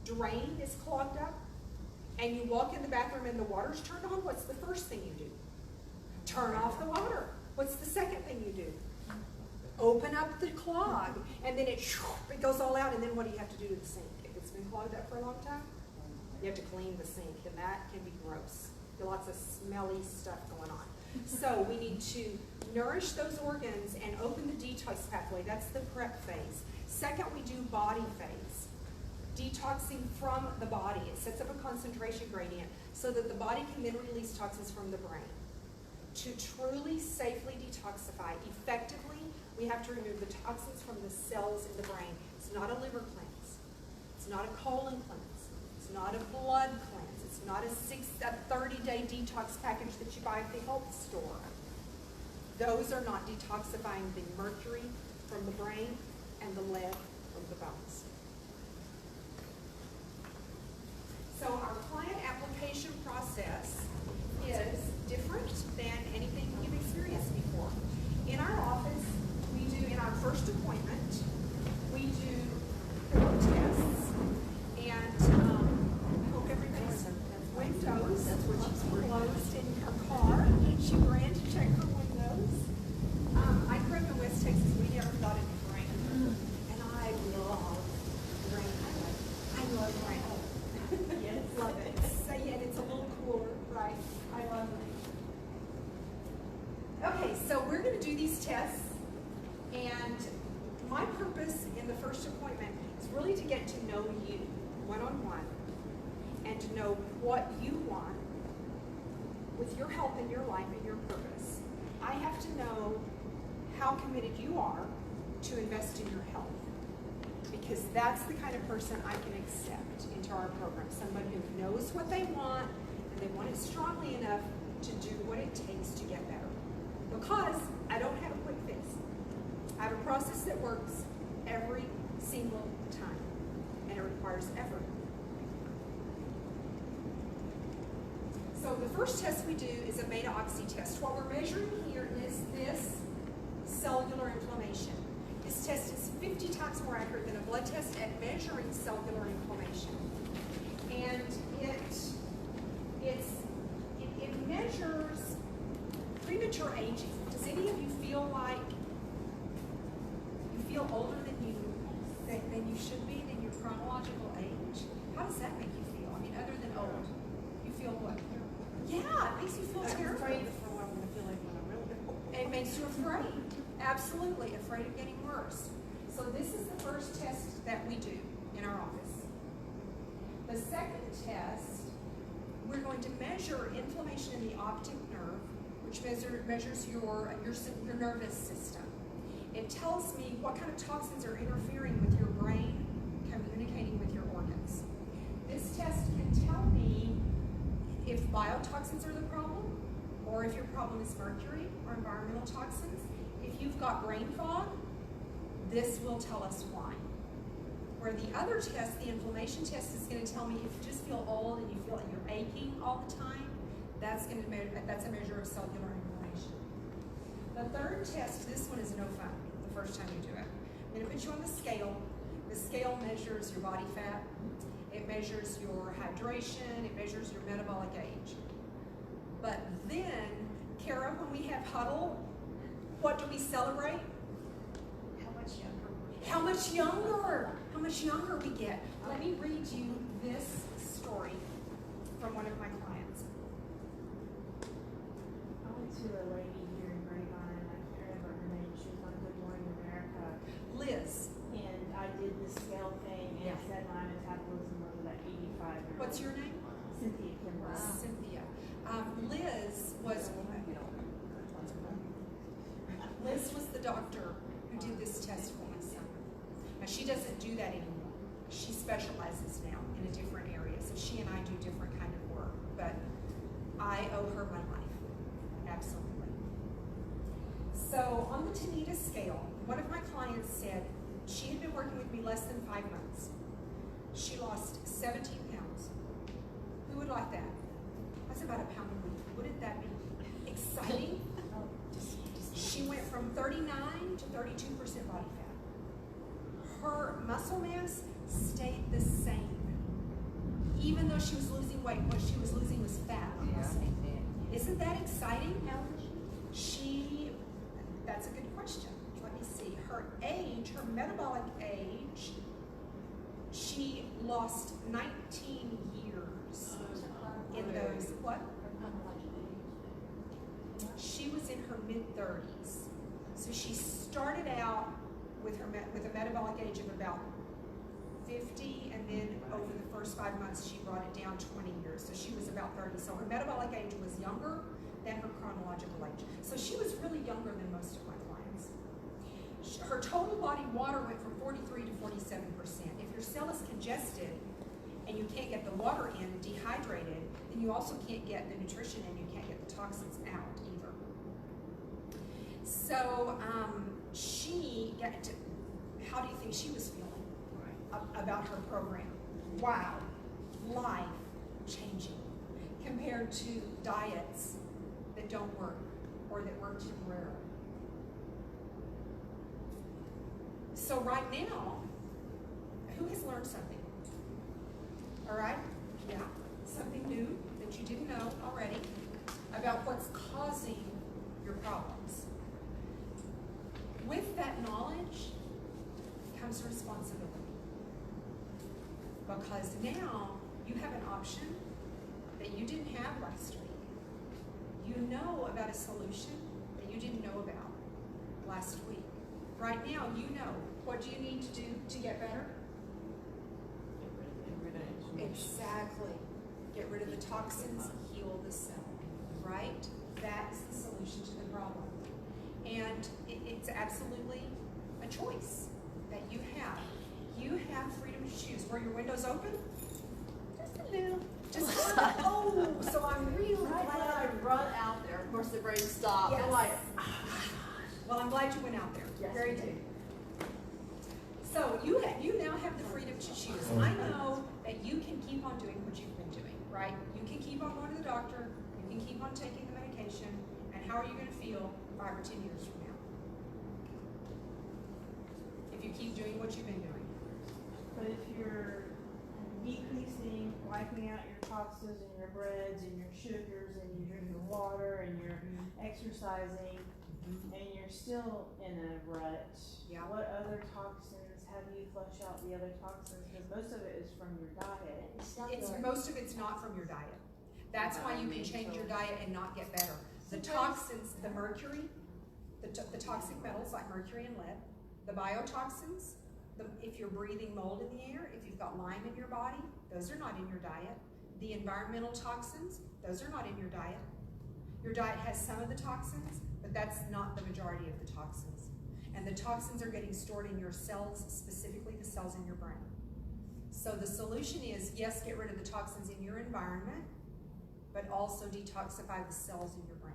drain is clogged up and you walk in the bathroom and the water's turned on, what's the first thing you do? Turn off the water. What's the second thing you do? Open up the clog, and then it goes all out, and then what do you have to do to the sink? If it's been clogged up for a long time, you have to clean the sink, and that can be gross. lots of smelly stuff going on. So we need to nourish those organs and open the detox pathway. That's the prep phase. Second, we do body phase. Detoxing from the body. It sets up a concentration gradient so that the body can then release toxins from the brain. To truly safely detoxify effectively, we have to remove the toxins from the cells in the brain. It's not a liver cleanse. It's not a colon cleanse. It's not a blood cleanse. It's not a 30-day detox package that you buy at the health store. Those are not detoxifying the mercury from the brain and the lead from the bones. So our client application process is different than anything you've experienced before. In our office, we do, in our first appointment, we do pillow tests, and I hope everybody's windows were closed in her car. She ran to check her windows. I grew up in West Texas. We never thought it would rain, and I love rain. I love rain. Yes, love it. So, yeah, it's a little cooler, right? I love it. Okay, so we're going to do these tests, and my purpose in the first appointment is really to get to know you one-on-one and to know what you want with your health and your life and your purpose. I have to know how committed you are to invest in your health, because that's the kind of person I can accept into our program. Somebody who knows what they want, and they want it strongly enough to do what it takes to get better. Because I don't have a quick fix. I have a process that works every single time, and it requires effort. So the first test we do is a beta-oxy test. What we're measuring here is this cellular inflammation. This test is 50 times more accurate than a blood test at measuring cellular inflammation. And it measures premature aging. Does any of you feel like you feel older than you should be, than your chronological age? How does that make you feel? I mean, other than old, you feel what? Yeah, it makes you feel terrible. I'm afraid for what I'm gonna feel like when I'm really old. It makes you afraid. Absolutely, afraid of getting worse. So this is the first test that we do in our office. The second test, we're going to measure inflammation in the optic nerve, which measures your nervous system. It tells me what kind of toxins are interfering with your brain, communicating with your organs. This test can tell me if biotoxins are the problem, or if your problem is mercury or environmental toxins. If you've got brain fog, this will tell us why. Where the other test, the inflammation test, is going to tell me if you just feel old and you feel like you're aching all the time, that's a measure of cellular inflammation. The third test, this one is no fun the first time you do it. I'm going to put you on the scale. The scale measures your body fat. It measures your hydration. It measures your metabolic age. But then, Kara, when we have huddle, what do we celebrate? How much younger? How much younger? How much younger we get. Let me read you this story from one of my clients. I went to a lady here in Grapevine, I can't remember her name, she was on Good Morning America, Liz, and I did the scale thing and Yeah. it said my metabolism was at 85. what's your name? Cynthia Kimbrough. Cynthia. Liz was the doctor who did this test for my son. Now, she doesn't do that anymore. She specializes now in a different area, so she and I do different kind of work, but I owe her my life, absolutely. So on the Tanita scale, one of my clients said she had been working with me less than 5 months. She lost 17 pounds. Who would like that? That's about a pound a week. Wouldn't that be exciting? She went from 39 to 32% body fat. Her muscle mass stayed the same. Even though she was losing weight, what she was losing was fat. Isn't that exciting? How old is she? That's a good question. Let me see. Her age, her metabolic age, she lost 19 years in those, what? chronological age? She was in her mid-30s. So she started out with a metabolic age of about 50, and then over the first 5 months she brought it down 20 years. So she was about 30. So her metabolic age was younger than her chronological age. So she was really younger than most of my clients. Her total body water went from 43 to 47%. If your cell is congested and you can't get the water in and dehydrated, then you also can't get the nutrition in, you can't get the toxins out either. So how do you think she was feeling about her program? Wow, life changing compared to diets that don't work or that work temporarily. So right now, who has learned something? All right, yeah, something new that you didn't know already about what's causing your problems. With that knowledge comes responsibility. Because now you have an option that you didn't have last week. You know about a solution that you didn't know about last week. Right now, you know. What do you need to do to get better? Exactly. Get rid of the toxins, heal the cell, right? That's the solution to the problem. And it's absolutely a choice that you have. You have freedom to choose. Were your windows open? Just a little. Just oh, so I'm really Right when I glad. run out there, of course the brain stopped. Yes. I'm like, Well, I'm glad you went out there. Yes, Very we good. did. So you now have the freedom to choose. I know that you can keep on doing what you've been doing, right? You can keep on going to the doctor. You can keep on taking the medication. And how are you going to feel 5 or 10 years from now? If you keep doing what you've been doing. But if you're decreasing, wiping out your toxins and your breads and your sugars and you're drinking water and you're exercising and you're still in a rut, Yeah. what other toxins, how do you flush out the other toxins? Because most of it is from your diet. Most of it's not from your diet. That's why you can change your diet and not get better. The toxins, the mercury, the toxic metals like mercury and lead, the biotoxins, if you're breathing mold in the air, if you've got Lyme in your body, those are not in your diet. The environmental toxins, those are not in your diet. Your diet has some of the toxins, but that's not the majority of the toxins. And the toxins are getting stored in your cells, specifically the cells in your brain. So the solution is, yes, get rid of the toxins in your environment, but also detoxify the cells in your brain.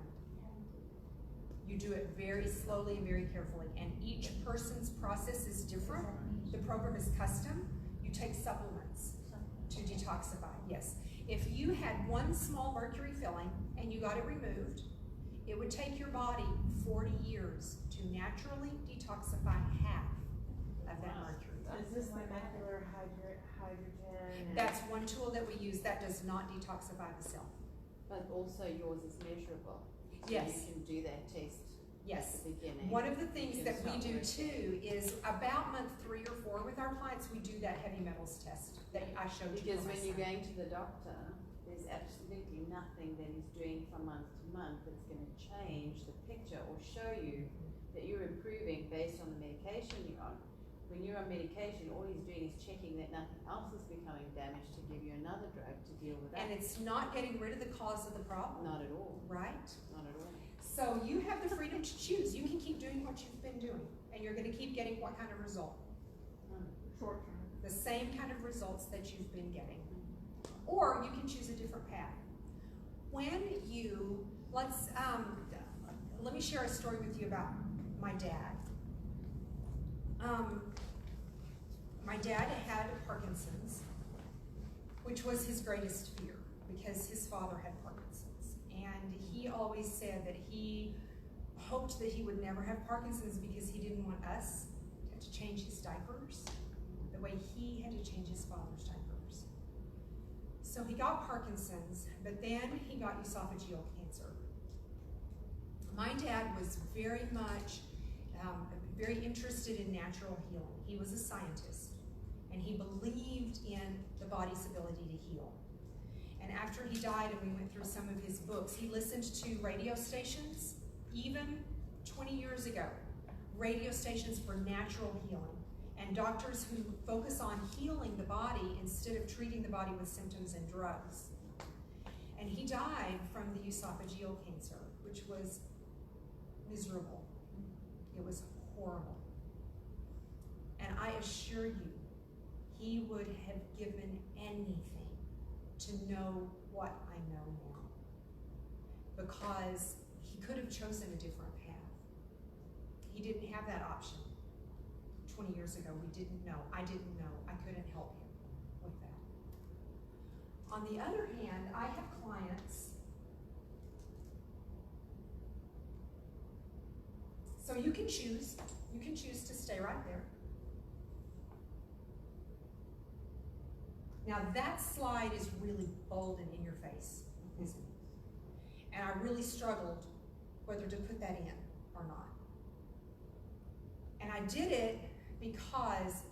You do it very slowly and very carefully, and each person's process is different. The program is custom. You take supplements to detoxify, yes. If you had one small mercury filling and you got it removed, it would take your body 40 years to naturally detoxify half of that mercury. Is this the macular hydrogen? That's one tool that we use that does not detoxify the cell. but also yours is measurable. So Yes. you can do that test Yes. at the beginning. One of the things You that can we start do with. too is about month 3 or 4 with our clients, we do that heavy metals test that I showed you. Because for my when you're son. going to the doctor, there's absolutely nothing that he's doing from month to month that's going to change the picture or show you that you're improving based on the medication you're on. When you're on medication, all he's doing is checking that nothing else is becoming damaged to give you another drug to deal with that. And it's not getting rid of the cause of the problem, Not at all. right? Not at all. So you have the freedom to choose. You can keep doing what you've been doing, and you're going to keep getting what kind of result? Short term. The same kind of results that you've been getting. Or you can choose a different path. When you, let me share a story with you about my dad. My dad had Parkinson's, which was his greatest fear because his father had Parkinson's. And he always said that he hoped that he would never have Parkinson's because he didn't want us to have to change his diapers the way he had to change his father's diapers. So he got Parkinson's, but then he got esophageal cancer. My dad was very much very interested in natural healing. He was a scientist, and he believed in the body's ability to heal. And after he died and we went through some of his books, he listened to radio stations, even 20 years ago, radio stations for natural healing, and doctors who focus on healing the body instead of treating the body with symptoms and drugs. And he died from the esophageal cancer, which was miserable. It was horrible. And I assure you, he would have given anything to know what I know now, because he could have chosen a different path. He didn't have that option. 20 years ago, we didn't know. I didn't know. I couldn't help him with that. On the other hand, I have clients. So you can choose. You can choose to stay right there. Now that slide is really bold and in your face, isn't it? And I really struggled whether to put that in or not. And I did it because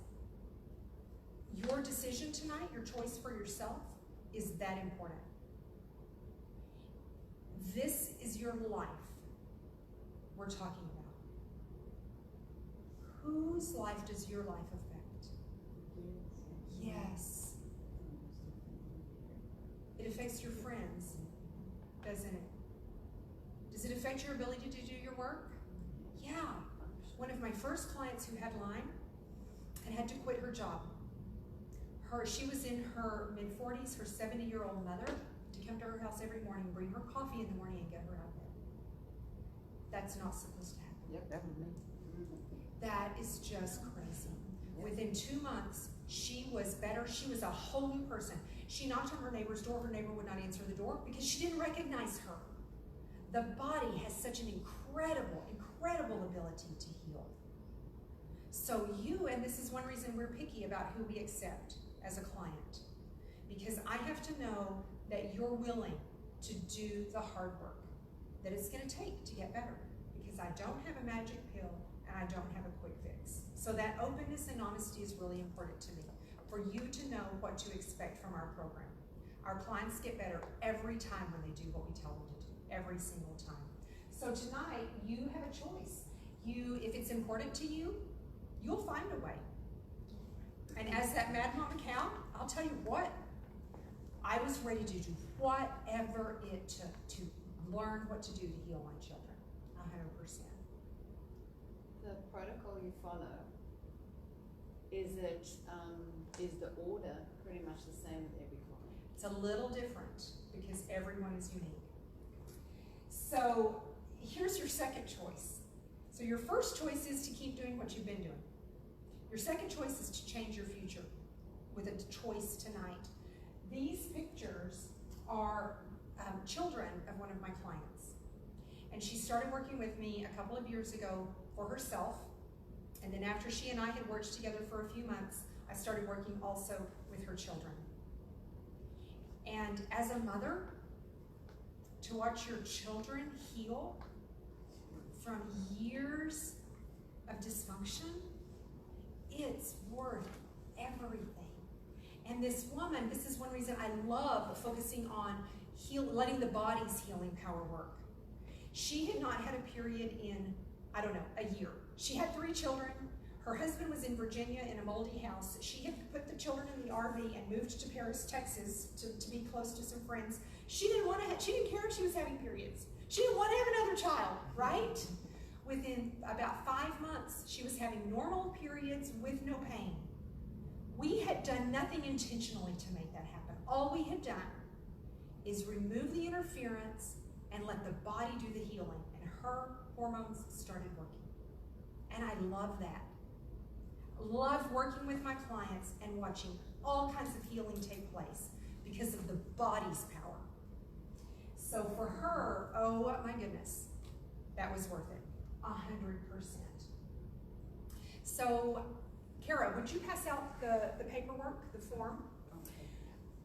your decision tonight, your choice for yourself, is that important. This is your life we're talking about. Whose life does your life affect? Yes. It affects your friends, doesn't it? Does it affect your ability to do your work? Yeah. One of my first clients who had Lyme and had to quit her job. She was in her mid-40s, her 70-year-old mother, to come to her house every morning, bring her coffee in the morning, and get her out of bed. That's not supposed to happen. Yep, that would be. That is just crazy. Within 2 months, she was better. She was a whole new person. She knocked on her neighbor's door. Her neighbor would not answer the door because she didn't recognize her. The body has such an incredible, incredible ability to heal. So you, and this is one reason we're picky about who we accept as a client, because I have to know that you're willing to do the hard work that it's going to take to get better, because I don't have a magic pill and I don't have a quick fix. So that openness and honesty is really important to me, for you to know what to expect from our program. Our clients get better every time when they do what we tell them to do, every single time. So tonight, you have a choice. If it's important to you, you'll find a way. And as that Mad Mama cow, I'll tell you what, I was ready to do whatever it took to learn what to do to heal my children, 100%. The protocol you follow, is the order pretty much the same with every client? It's a little different because everyone is unique. So here's your second choice. So your first choice is to keep doing what you've been doing. Your second choice is to change your future with a choice tonight. These pictures are children of one of my clients. And she started working with me a couple of years ago for herself. And then after she and I had worked together for a few months, I started working also with her children. And as a mother, to watch your children heal from years of dysfunction, it's worth everything. And this woman, this is one reason I love focusing on letting the body's healing power work. She had not had a period in, I don't know, a year. She had 3 children. Her husband was in Virginia in a moldy house. She had put the children in the RV and moved to Paris, Texas to be close to some friends. She didn't care if she was having periods. She didn't want to have another child, right? Within about 5 months, she was having normal periods with no pain. We had done nothing intentionally to make that happen. All we had done is remove the interference and let the body do the healing, and her hormones started working. And I love that. Love working with my clients and watching all kinds of healing take place because of the body's power. So for her, oh my goodness, that was worth it, 100%. So, Kara, would you pass out the paperwork, the form? Okay.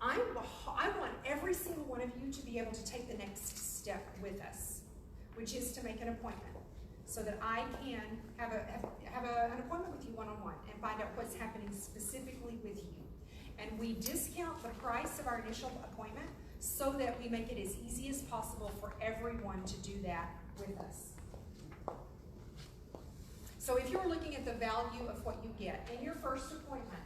I want every single one of you to be able to take the next step with us, which is to make an appointment, so that I can have an appointment with you one-on-one and find out what's happening specifically with you. And we discount the price of our initial appointment so that we make it as easy as possible for everyone to do that with us. So if you're looking at the value of what you get in your first appointment,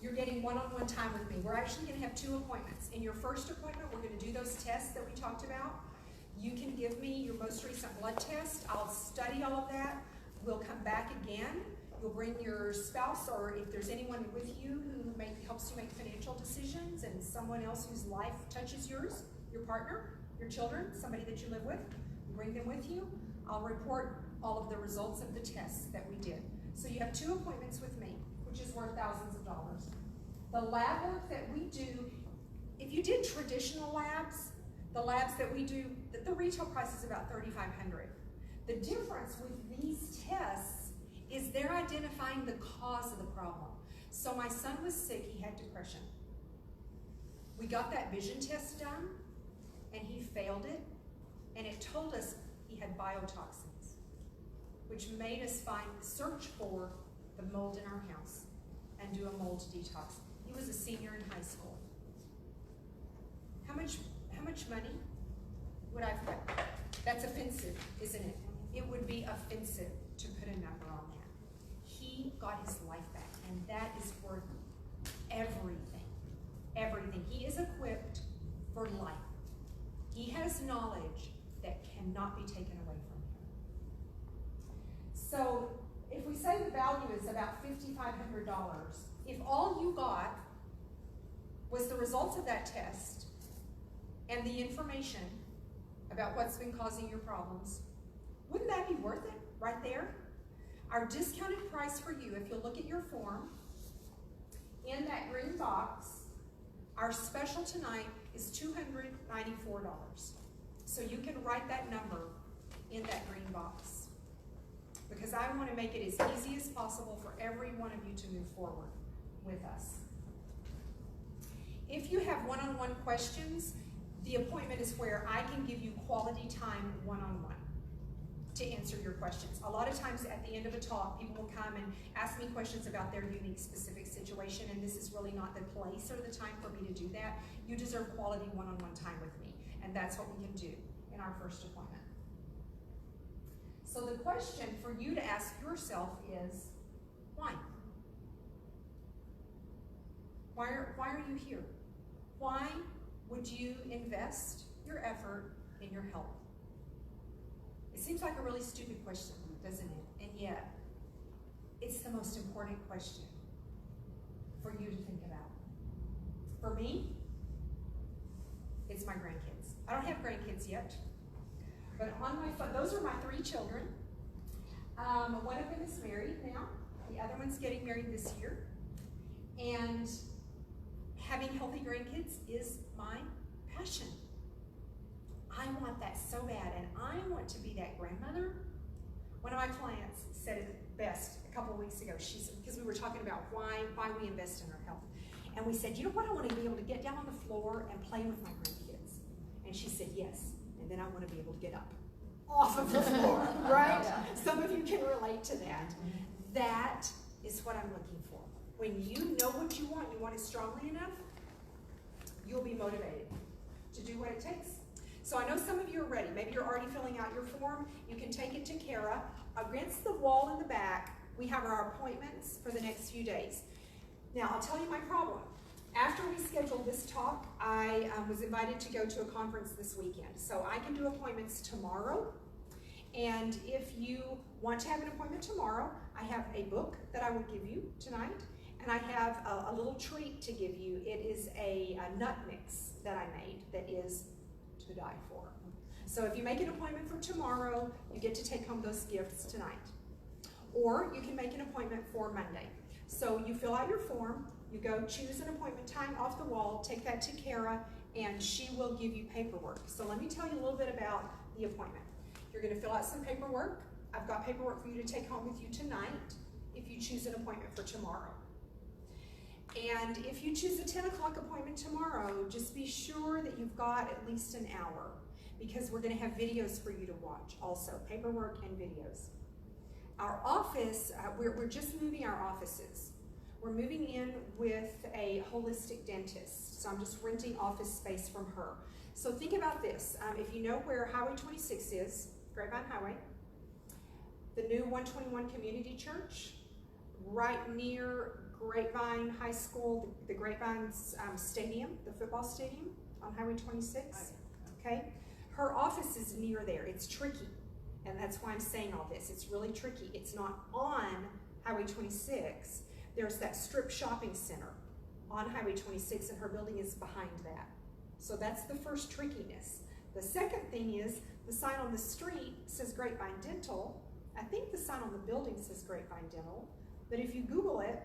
you're getting one-on-one time with me. We're actually going to have 2 appointments. In your first appointment, we're going to do those tests that we talked about. You can give me your most recent blood test. I'll study all of that. We'll come back again. You'll bring your spouse, or if there's anyone with you who helps you make financial decisions, and someone else whose life touches yours, your partner, your children, somebody that you live with, you bring them with you. I'll report all of the results of the tests that we did. So you have 2 appointments with me, which is worth thousands of dollars. The lab work that we do, if you did traditional labs, the labs that we do, the retail price is about $3,500. The difference with these tests is they're identifying the cause of the problem. So my son was sick, he had depression. We got that vision test done, and he failed it, and it told us he had biotoxins, which made us search for the mold in our house and do a mold detox. He was a senior in high school. How much money would I put? That's offensive, isn't it? It would be offensive to put a number on that. He got his life back, and that is worth everything. Everything. He is equipped for life. He has knowledge that cannot be taken away from him. So if we say the value is about $5,500, if all you got was the results of that test and the information about what's been causing your problems, wouldn't that be worth it right there? Our discounted price for you, if you'll look at your form, in that green box, our special tonight is $294. So you can write that number in that green box, because I want to make it as easy as possible for every one of you to move forward with us. If you have one-on-one questions, the appointment is where I can give you quality time one-on-one to answer your questions. A lot of times at the end of a talk, people will come and ask me questions about their unique specific situation, and this is really not the place or the time for me to do that. You deserve quality one-on-one time with me, and that's what we can do in our first appointment. So the question for you to ask yourself is, why? Why are you here? Why would you invest your effort in your health? It seems like a really stupid question, doesn't it? And yet, it's the most important question for you to think about. For me, it's my grandkids. I don't have grandkids yet, but on my phone, those are my 3 children. One of them is married now. The other one's getting married this year. And having healthy grandkids is my passion. I want that so bad, and I want to be that grandmother. One of my clients said it best a couple of weeks ago. She said, because we were talking about why we invest in our health. And we said, you know what, I want to be able to get down on the floor and play with my grandkids. And she said, yes, and then I want to be able to get up off of the floor, right? Yeah. Some of you can relate to that. That is what I'm looking for. When you know what you want it strongly enough, you'll be motivated to do what it takes. So I know some of you are ready. Maybe you're already filling out your form. You can take it to Kara. Against the wall in the back, we have our appointments for the next few days. Now, I'll tell you my problem. After we scheduled this talk, I was invited to go to a conference this weekend. So I can do appointments tomorrow. And if you want to have an appointment tomorrow, I have a book that I will give you tonight. And I have a little treat to give you. It is a nut mix that I made that is to die for. So if you make an appointment for tomorrow, you get to take home those gifts tonight. Or you can make an appointment for Monday. So you fill out your form, you go choose an appointment time off the wall, take that to Kara, and she will give you paperwork. So let me tell you a little bit about the appointment. You're going to fill out some paperwork. I've got paperwork for you to take home with you tonight if you choose an appointment for tomorrow. And if you choose a 10 o'clock appointment tomorrow, just be sure that you've got at least an hour, because we're going to have videos for you to watch also, paperwork and videos. Our office, we're just moving our offices. We're moving in with a holistic dentist, so I'm just renting office space from her. So think about this. If you know where Highway 26 is, Grapevine Highway, the new 121 Community Church, right near Grapevine High School, the Grapevine Stadium, the football stadium on Highway 26, okay? Her office is near there. It's tricky, and that's why I'm saying all this. It's really tricky. It's not on Highway 26. There's that strip shopping center on Highway 26, and her building is behind that. So that's the first trickiness. The second thing is the sign on the street says Grapevine Dental. I think the sign on the building says Grapevine Dental, but if you Google it,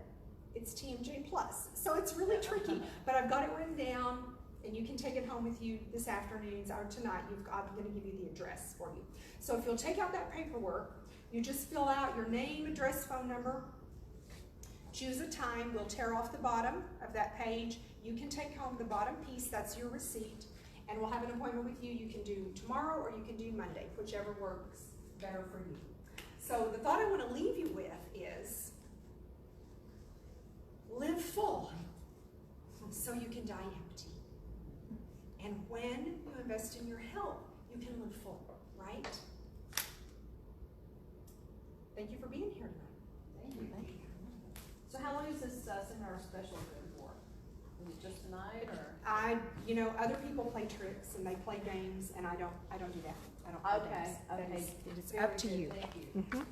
it's TMJ Plus. So it's really tricky, but I've got it written down, and you can take it home with you this afternoon or tonight. I'm going to give you the address for you. So if you'll take out that paperwork, you just fill out your name, address, phone number, choose a time. We'll tear off the bottom of that page. You can take home the bottom piece, that's your receipt, and we'll have an appointment with you. You can do tomorrow or you can do Monday, whichever works better for you. So the thought I want to leave you with is live full so you can die empty. And when you invest in your health, you can live full, right? Thank you for being here tonight. Thank you. So how long is this seminar special good for? Is it just tonight, or? Other people play tricks and they play games, and I don't do that. I don't play games. Okay. It is Very up to good. you. Thank you. Mhm.